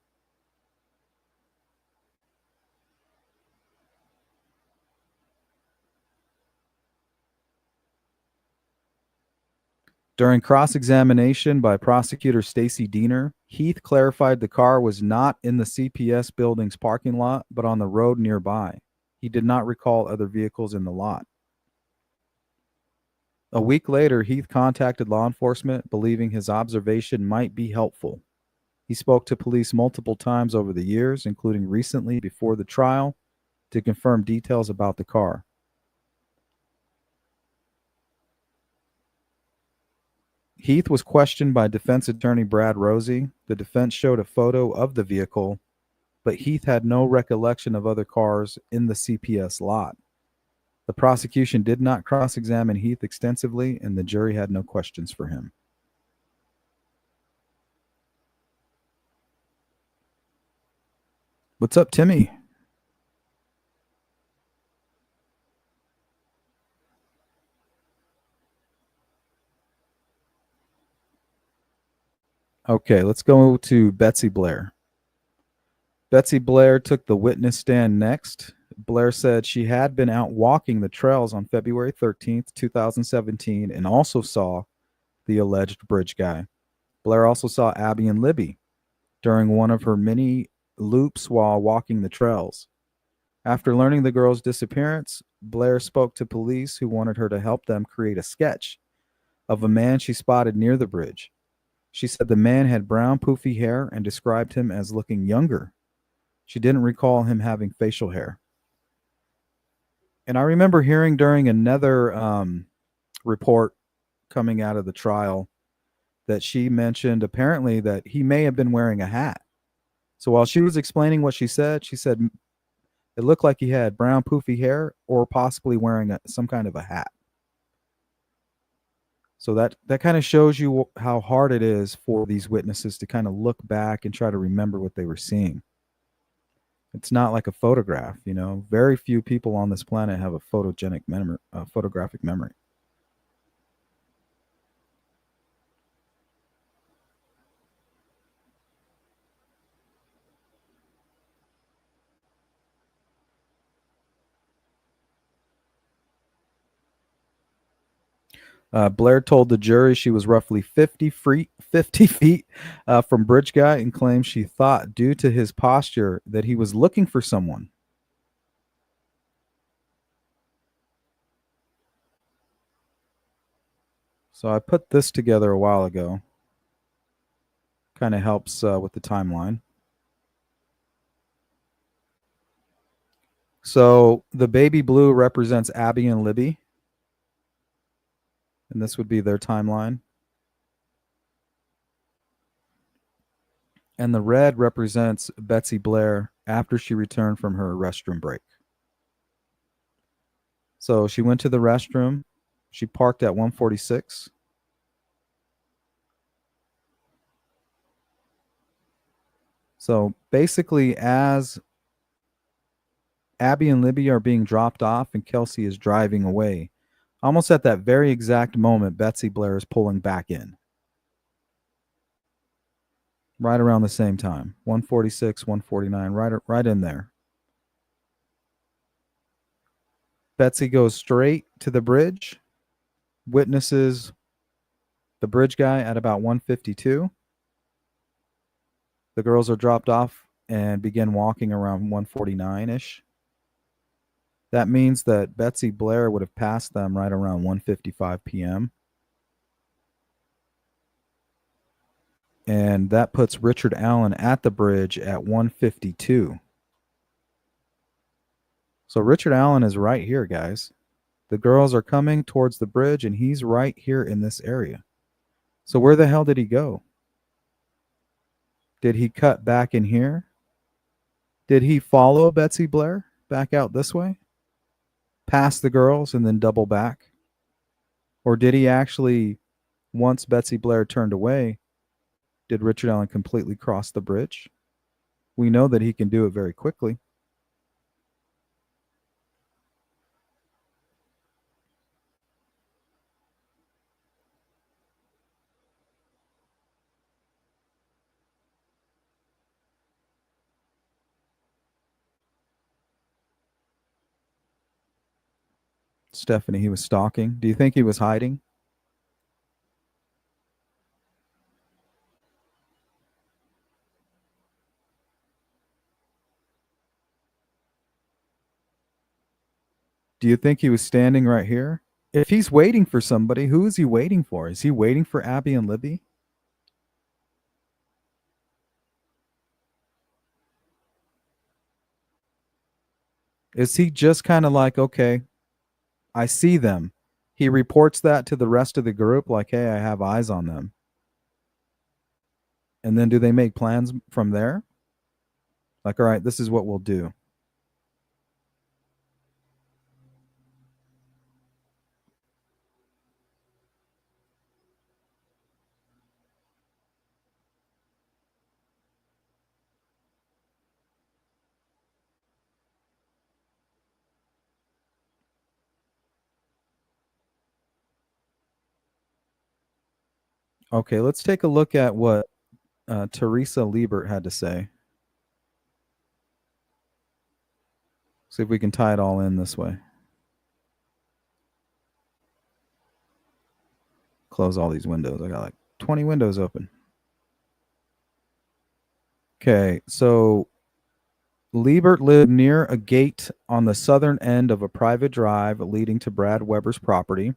During cross-examination by prosecutor Stacy Diener, Heath clarified the car was not in the CPS building's parking lot, but on the road nearby. He did not recall other vehicles in the lot. A week later, Heath contacted law enforcement, believing his observation might be helpful. He spoke to police multiple times over the years, including recently before the trial, to confirm details about the car. Heath was questioned by defense attorney Brad Rozzi. The defense showed a photo of the vehicle, but Heath had no recollection of other cars in the CPS lot. The prosecution did not cross-examine Heath extensively, and the jury had no questions for him. What's up, Timmy? Okay, let's go to Betsy Blair. Betsy Blair took the witness stand next. Blair said she had been out walking the trails on February 13th, 2017, and also saw the alleged bridge guy. Blair also saw Abby and Libby during one of her many loops while walking the trails. After learning the girl's disappearance, Blair spoke to police who wanted her to help them create a sketch of a man she spotted near the bridge. She said the man had brown, poofy hair and described him as looking younger. She didn't recall him having facial hair. And I remember hearing during another report coming out of the trial that she mentioned apparently that he may have been wearing a hat. So while she was explaining what she said it looked like he had brown, poofy hair or possibly wearing some kind of a hat. So that kind of shows you how hard it is for these witnesses to kind of look back and try to remember what they were seeing. It's not like a photograph, you know. Very few people on this planet have a photographic memory. Blair told the jury she was roughly 50 feet from Bridge Guy and claimed she thought, due to his posture, that he was looking for someone. So I put this together a while ago. Kind of helps with the timeline. So the baby blue represents Abby and Libby. And this would be their timeline. And the red represents Betsy Blair after she returned from her restroom break. So she went to the restroom. She parked at 146. So basically, as Abby and Libby are being dropped off and Kelsey is driving away, almost at that very exact moment, Betsy Blair is pulling back in. Right around the same time, 146, 149, right in there. Betsy goes straight to the bridge, witnesses the bridge guy at about 152. The girls are dropped off and begin walking around 149-ish. That means that Betsy Blair would have passed them right around 1:55 p.m. And that puts Richard Allen at the bridge at 1:52. So Richard Allen is right here, guys. The girls are coming towards the bridge, and he's right here in this area. So where the hell did he go? Did he cut back in here? Did he follow Betsy Blair back out this way? Past the girls and then double back? Or did he actually, once Betsy Blair turned away, did Richard Allen completely cross the bridge? We know that he can do it very quickly. Stephanie, he was stalking. Do you think he was hiding? Do you think he was standing right here? If he's waiting for somebody, who is he waiting for? Is he waiting for Abby and Libby? Is he just kind of like, okay, I see them. He reports that to the rest of the group, like, hey, I have eyes on them. And then do they make plans from there? Like, all right, this is what we'll do. Okay, let's take a look at what Teresa Liebert had to say. See if we can tie it all in this way. Close all these windows. I got like 20 windows open. Okay, so Liebert lived near a gate on the southern end of a private drive leading to Brad Weber's property,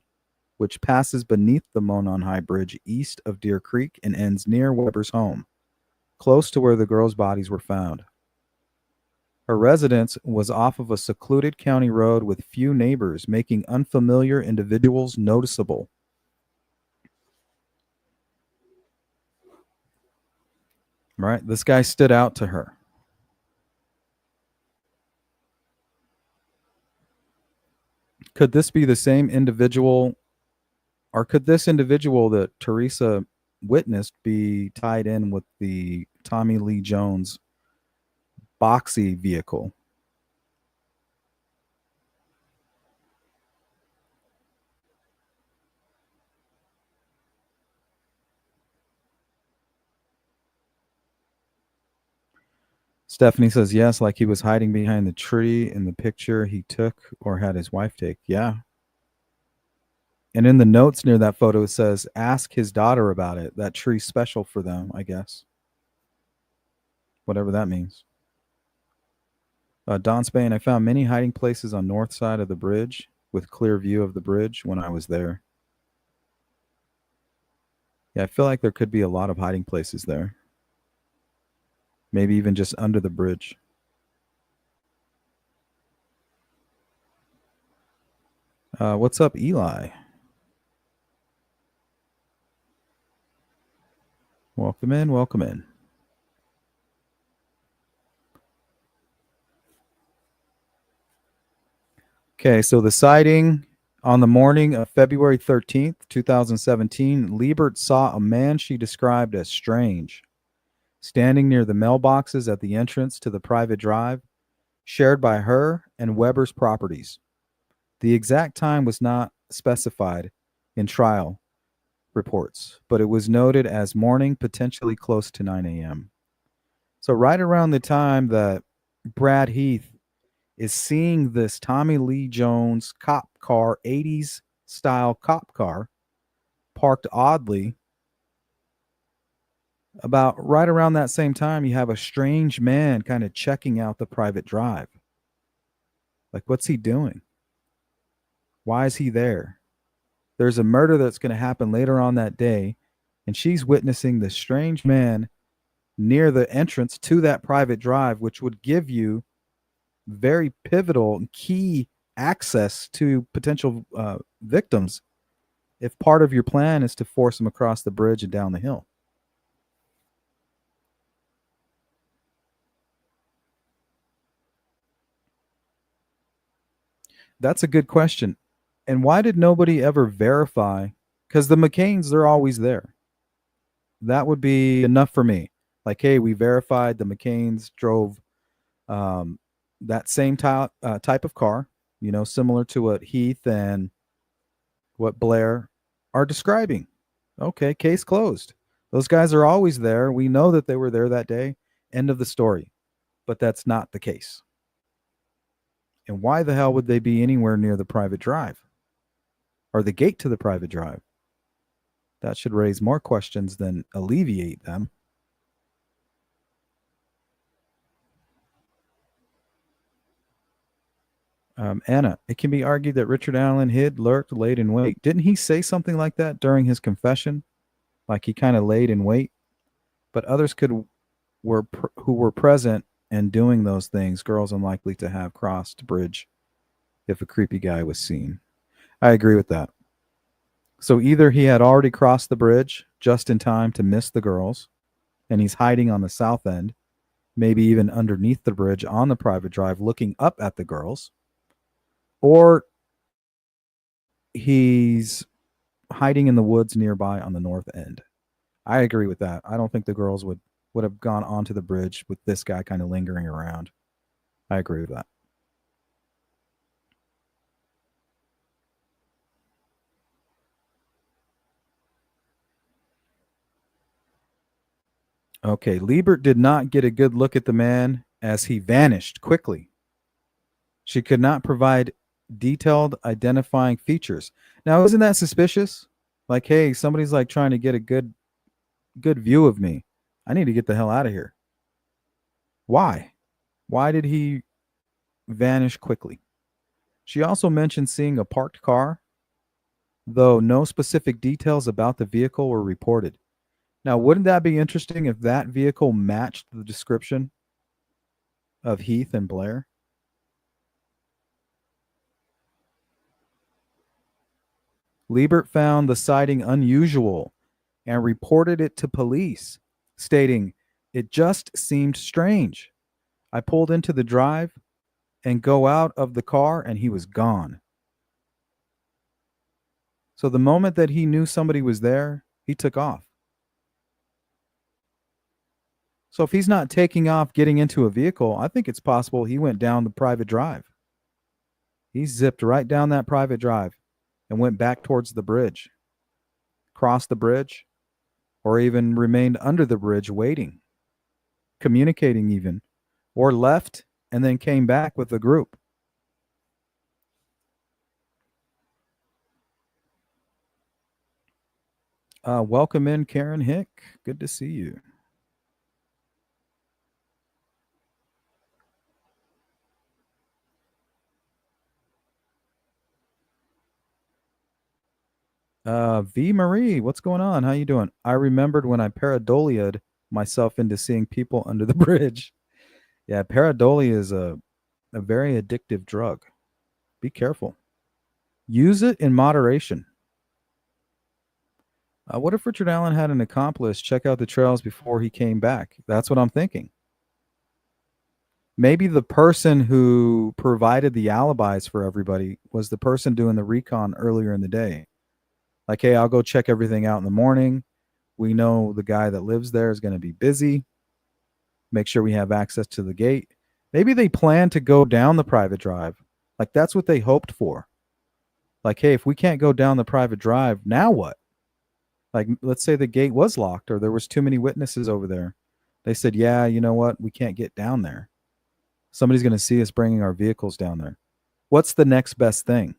which passes beneath the Monon High Bridge east of Deer Creek and ends near Weber's home, close to where the girls' bodies were found. Her residence was off of a secluded county road with few neighbors, making unfamiliar individuals noticeable. Right? This guy stood out to her. Could this be the same individual, or could this individual that Teresa witnessed be tied in with the Tommy Lee Jones boxy vehicle? Stephanie says yes, like he was hiding behind the tree in the picture he took or had his wife take. Yeah. And in the notes near that photo, it says, ask his daughter about it. That tree's special for them, I guess. Whatever that means. Don Spain, I found many hiding places on north side of the bridge with clear view of the bridge when I was there. Yeah, I feel like there could be a lot of hiding places there. Maybe even just under the bridge. What's up, Eli? Welcome in, welcome in. Okay, so the sighting on the morning of February 13th, 2017, Liebert saw a man she described as strange, standing near the mailboxes at the entrance to the private drive shared by her and Weber's properties. The exact time was not specified in trial reports, but it was noted as morning, potentially close to 9 a.m. So, right around the time that Brad Heath is seeing this Tommy Lee Jones cop car, 80s style cop car, parked oddly, about right around that same time, you have a strange man kind of checking out the private drive. Like, what's he doing? Why is he there? There's a murder that's going to happen later on that day, and she's witnessing this strange man near the entrance to that private drive, which would give you very pivotal and key access to potential victims if part of your plan is to force them across the bridge and down the hill. That's a good question. And why did nobody ever verify? Because the McCains, they're always there. That would be enough for me. Like, hey, we verified the McCains drove um, that same type of car, similar to what Heath and what Blair are describing. Okay, case closed. Those guys are always there. We know that they were there that day. End of the story. But that's not the case. And why the hell would they be anywhere near the private drive or the gate to the private drive? That should raise more questions than alleviate them. Anna, it can be argued that Richard Allen hid, lurked, laid in wait. Didn't he say something like that during his confession? Like he kind of laid in wait, but others who were present and doing those things, girls unlikely to have crossed bridge if a creepy guy was seen. I agree with that. So either he had already crossed the bridge just in time to miss the girls, and he's hiding on the south end, maybe even underneath the bridge on the private drive looking up at the girls, or he's hiding in the woods nearby on the north end. I agree with that. I don't think the girls would have gone onto the bridge with this guy kind of lingering around. I agree with that. Okay, Liebert did not get a good look at the man as he vanished quickly. She could not provide detailed identifying features. Now, isn't that suspicious? Like, hey, somebody's like trying to get a good view of me. I need to get the hell out of here. Why? Why did he vanish quickly? She also mentioned seeing a parked car, though no specific details about the vehicle were reported. Now, wouldn't that be interesting if that vehicle matched the description of Heath and Blair? Liebert found the sighting unusual and reported it to police, stating, "It just seemed strange. I pulled into the drive and go out of the car and he was gone." So the moment that he knew somebody was there, he took off. So if he's not taking off getting into a vehicle, I think it's possible he went down the private drive. He zipped right down that private drive and went back towards the bridge, crossed the bridge, or even remained under the bridge waiting, communicating even, or left and then came back with the group. Welcome in, Karen Hick. Good to see you. V Marie, what's going on? How you doing? I remembered when I paradolia'd myself into seeing people under the bridge. Yeah, pareidolia is a very addictive drug. Be careful. Use it in moderation. What if Richard Allen had an accomplice check out the trails before he came back? That's what I'm thinking. Maybe the person who provided the alibis for everybody was the person doing the recon earlier in the day. Like, hey, I'll go check everything out in the morning. We know the guy that lives there is going to be busy. Make sure we have access to the gate. Maybe they plan to go down the private drive. Like, that's what they hoped for. Like, hey, if we can't go down the private drive, now what? Like, let's say the gate was locked or there was too many witnesses over there. They said, yeah, you know what? We can't get down there. Somebody's going to see us bringing our vehicles down there. What's the next best thing?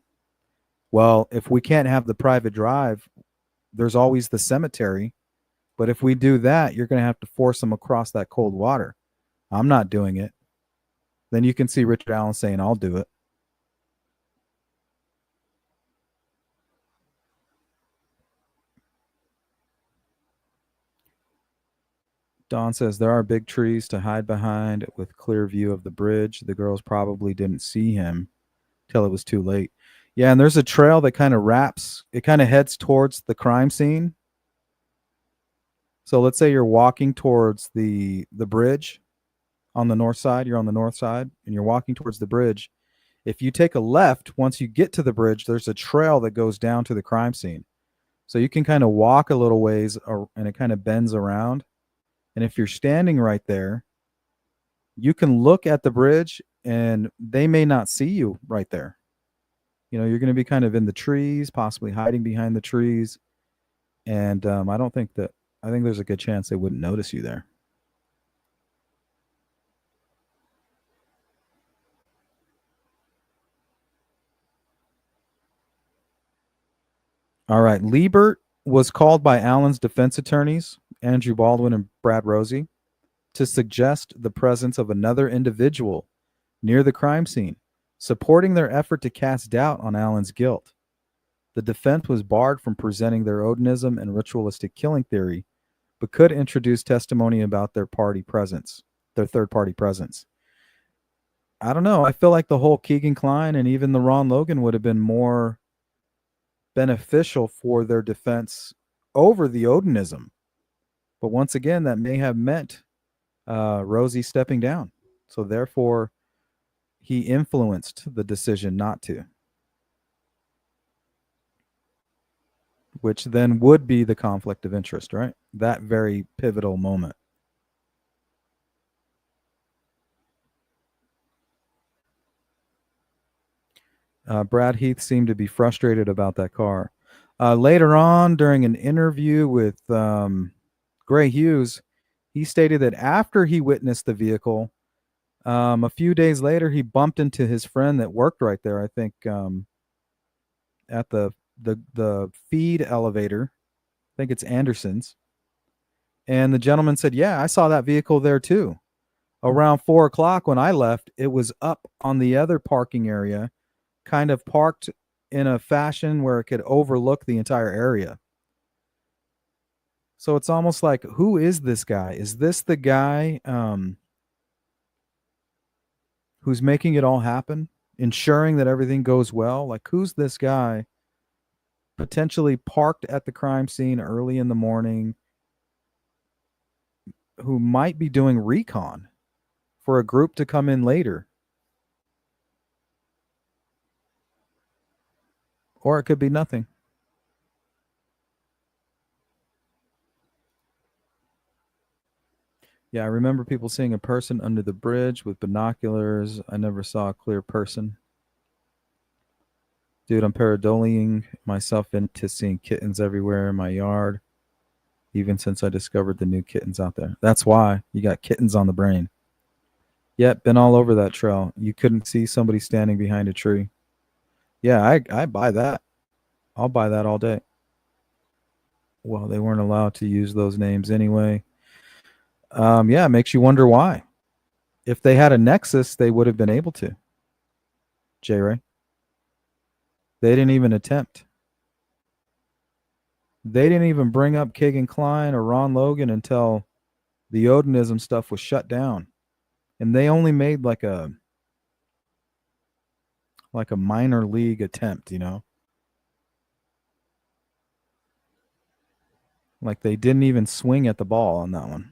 Well, if we can't have the private drive, there's always the cemetery. But if we do that, you're going to have to force them across that cold water. I'm not doing it. Then you can see Richard Allen saying, I'll do it. Don says there are big trees to hide behind with clear view of the bridge. The girls probably didn't see him till it was too late. Yeah, and there's a trail that kind of wraps, it kind of heads towards the crime scene. So let's say you're walking towards the bridge on the north side, you're on the north side and you're walking towards the bridge If you take a left, once you get to the bridge, there's a trail that goes down to the crime scene. So you can kind of walk a little ways and it kind of bends around. And if you're standing right there, you can look at the bridge and they may not see you right there. You know, you're going to be kind of in the trees, possibly hiding behind the trees. And I think there's a good chance they wouldn't notice you there. All right. Liebert was called by Allen's defense attorneys, Andrew Baldwin and Brad Rozzi, to suggest the presence of another individual near the crime scene, supporting their effort to cast doubt on Allen's guilt. The defense was barred from presenting their Odinism and ritualistic killing theory, but could introduce testimony about their third party presence. I don't know. I feel like the whole Keegan Kline and even the Ron Logan would have been more beneficial for their defense over the Odinism. But once again, that may have meant Rozzi stepping down. So therefore, he influenced the decision not to. Which then would be the conflict of interest, right? That very pivotal moment. Brad Heath seemed to be frustrated about that car. Later on, during an interview with Gray Hughes, he stated that after he witnessed the vehicle, a few days later, he bumped into his friend that worked right there, I think, at the feed elevator. I think it's Anderson's. And the gentleman said, yeah, I saw that vehicle there too. Around 4 o'clock when I left, it was up on the other parking area, kind of parked in a fashion where it could overlook the entire area. So it's almost like, who is this guy? Is this the guy who's making it all happen, ensuring that everything goes well? Like, who's this guy potentially parked at the crime scene early in the morning who might be doing recon for a group to come in later? Or it could be nothing. Yeah, I remember people seeing a person under the bridge with binoculars. I never saw a clear person. Dude, I'm pareidoling myself into seeing kittens everywhere in my yard, even since I discovered the new kittens out there. That's why you got kittens on the brain. Yep, been all over that trail. You couldn't see somebody standing behind a tree. Yeah, I buy that. I'll buy that all day. Well, they weren't allowed to use those names anyway. Yeah, it makes you wonder why. If they had a nexus, they would have been able to. J. Ray. They didn't even attempt. They didn't even bring up Keegan Kline or Ron Logan until the Odinism stuff was shut down. And they only made like a minor league attempt, you know? Like they didn't even swing at the ball on that one.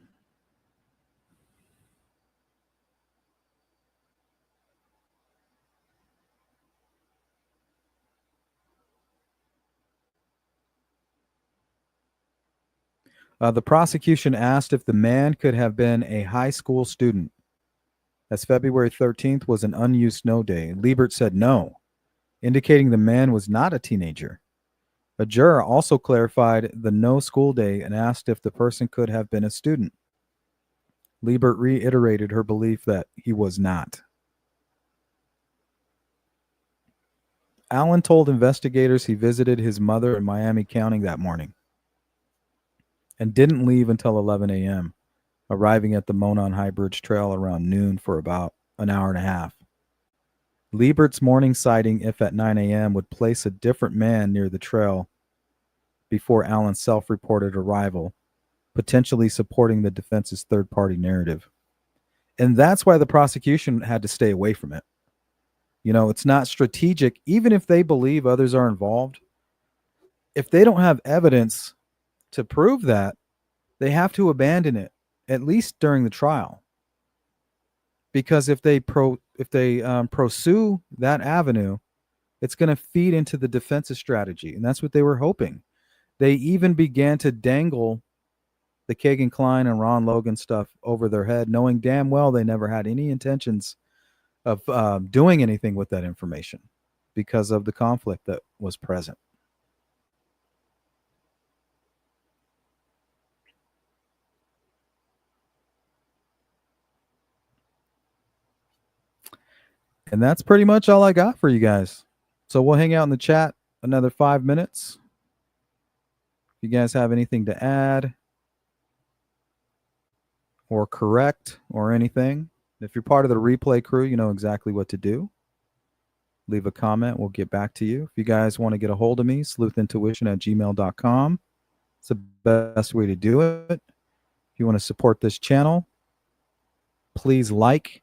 The prosecution asked if the man could have been a high school student, as February 13th was an unused snow day. Liebert said no, indicating the man was not a teenager. A juror also clarified the no school day and asked if the person could have been a student. Liebert reiterated her belief that he was not. Allen told investigators he visited his mother in Miami County that morning and didn't leave until 11 a.m., arriving at the Monon High Bridge Trail around noon for about an hour and a half. Liebert's morning sighting, if at 9 a.m., would place a different man near the trail before Allen's self-reported arrival, potentially supporting the defense's third-party narrative. And that's why the prosecution had to stay away from it. You know, it's not strategic, even if they believe others are involved. If they don't have evidence to prove that, they have to abandon it, at least during the trial. Because if they pursue that avenue, it's going to feed into the defensive strategy, and that's what they were hoping. They even began to dangle the Kagan Klein and Ron Logan stuff over their head, knowing damn well they never had any intentions of doing anything with that information because of the conflict that was present. And that's pretty much all I got for you guys. So we'll hang out in the chat another 5 minutes. If you guys have anything to add or correct or anything, if you're part of the replay crew, you know exactly what to do. Leave a comment. We'll get back to you. If you guys want to get a hold of me, sleuthintuition@gmail.com. It's the best way to do it. If you want to support this channel, please like,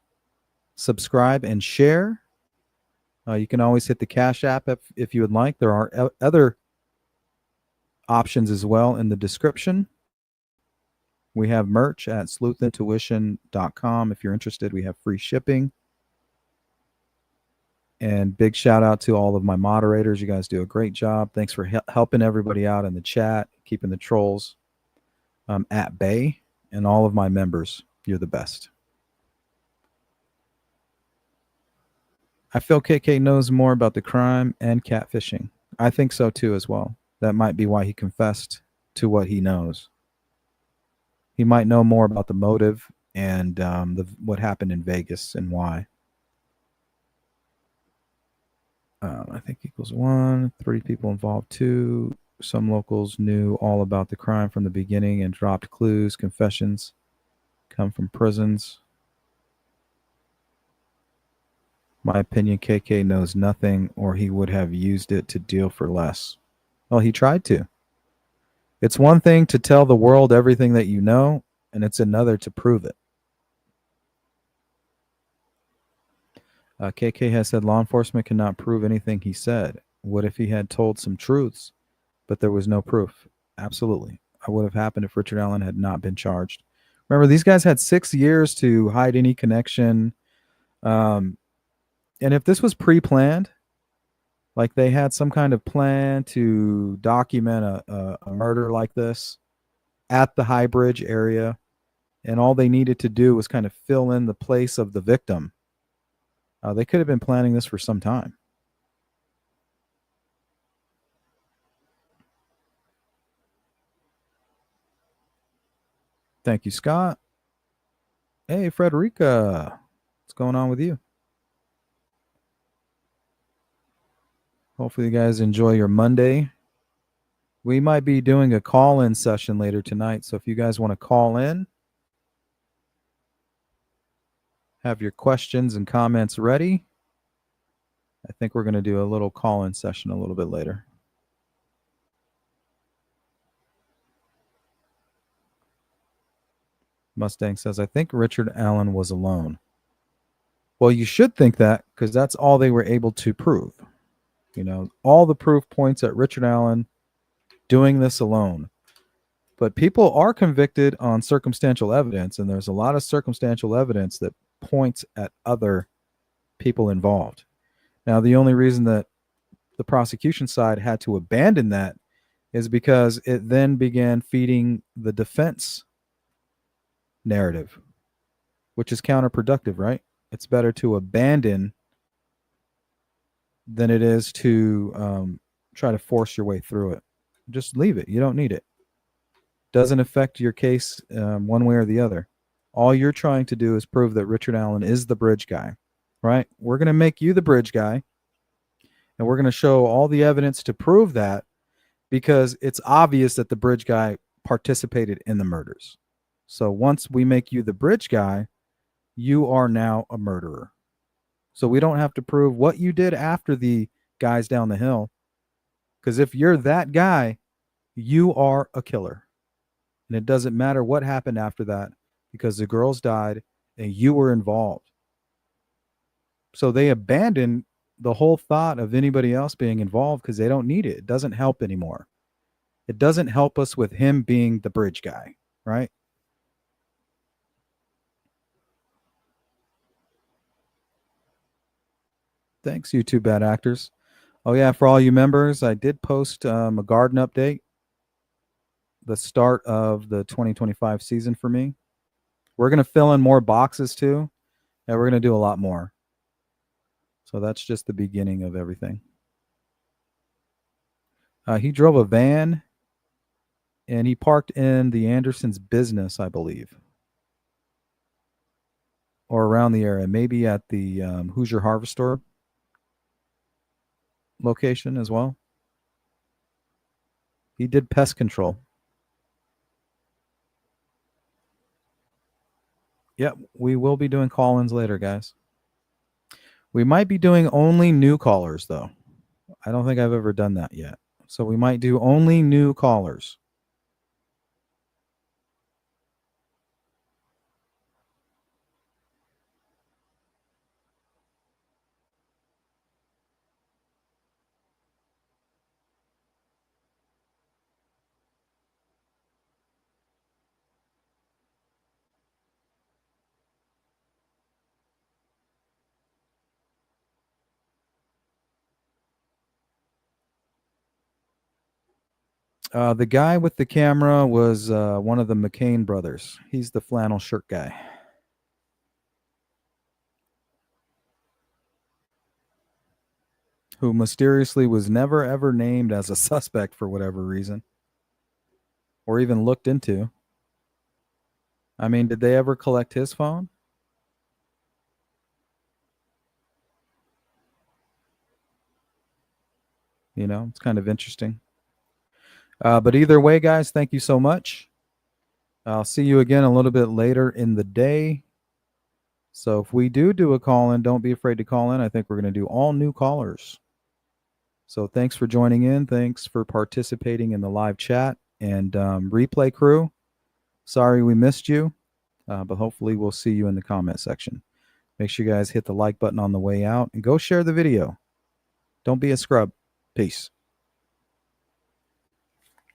subscribe, and share. You can always hit the Cash App if you would like. There are other options as well in the description. We have merch at sleuthintuition.com. If you're interested, we have free shipping. And big shout out to all of my moderators. You guys do a great job. Thanks for helping everybody out in the chat, keeping the trolls at bay, and all of my members. You're the best. I feel KK knows more about the crime and catfishing. I think so too as well. That might be why he confessed to what he knows. He might know more about the motive and what happened in Vegas and why. I think equals 1. 3 people involved, 2. Some locals knew all about the crime from the beginning and dropped clues. Confessions come from prisons. My opinion, KK knows nothing, or he would have used it to deal for less. Well, he tried to. It's one thing to tell the world everything that you know, and it's another to prove it. KK has said law enforcement cannot prove anything he said. What if he had told some truths, but there was no proof? Absolutely. It would have happened if Richard Allen had not been charged. Remember, these guys had 6 years to hide any connection. And if this was pre-planned, like they had some kind of plan to document a murder like this at the High Bridge area, and all they needed to do was kind of fill in the place of the victim, they could have been planning this for some time. Thank you, Scott. Hey, Frederica. What's going on with you? Hopefully you guys enjoy your Monday. We might be doing a call-in session later tonight, so if you guys want to call in, have your questions and comments ready. I think we're going to do a little call-in session a little bit later. Mustang says, I think Richard Allen was alone. Well, you should think that because that's all they were able to prove. You know, all the proof points at Richard Allen doing this alone. But people are convicted on circumstantial evidence, and there's a lot of circumstantial evidence that points at other people involved. Now, the only reason that the prosecution side had to abandon that is because it then began feeding the defense narrative, which is counterproductive, right? It's better to abandon than it is to try to force your way through it. Just leave it. You don't need it. Doesn't affect your case one way or the other. All you're trying to do is prove that Richard Allen is the bridge guy, right? We're going to make you the bridge guy, and we're going to show all the evidence to prove that, because it's obvious that the bridge guy participated in the murders. So once we make you the bridge guy, you are now a murderer. So we don't have to prove what you did after the guys down the hill, because if you're that guy, you are a killer. And it doesn't matter what happened after that, because the girls died and you were involved. So they abandoned the whole thought of anybody else being involved because they don't need it. It doesn't help anymore. It doesn't help us with him being the bridge guy, right? Thanks, you two bad actors. Oh, yeah, for all you members, I did post a garden update, the start of the 2025 season for me. We're going to fill in more boxes too, and we're going to do a lot more. So that's just the beginning of everything. He drove a van, and he parked in the Andersons' business, I believe, or around the area, maybe at the Hoosier Harvest Store location as well. He did pest control. Yep, we will be doing call-ins later, guys. We might be doing only new callers, though. I don't think I've ever done that yet. So we might do only new callers. The guy with the camera was one of the McCain brothers. He's the flannel shirt guy. Who mysteriously was never ever named as a suspect for whatever reason. Or even looked into. I mean, did they ever collect his phone? You know, it's kind of interesting. But either way, guys, thank you so much. I'll see you again a little bit later in the day. So if we do a call in, don't be afraid to call in. I think we're going to do all new callers. So thanks for joining in. Thanks for participating in the live chat. And replay crew, sorry we missed you, but hopefully we'll see you in the comment section. Make sure you guys hit the like button on the way out and go share the video. Don't be a scrub. Peace.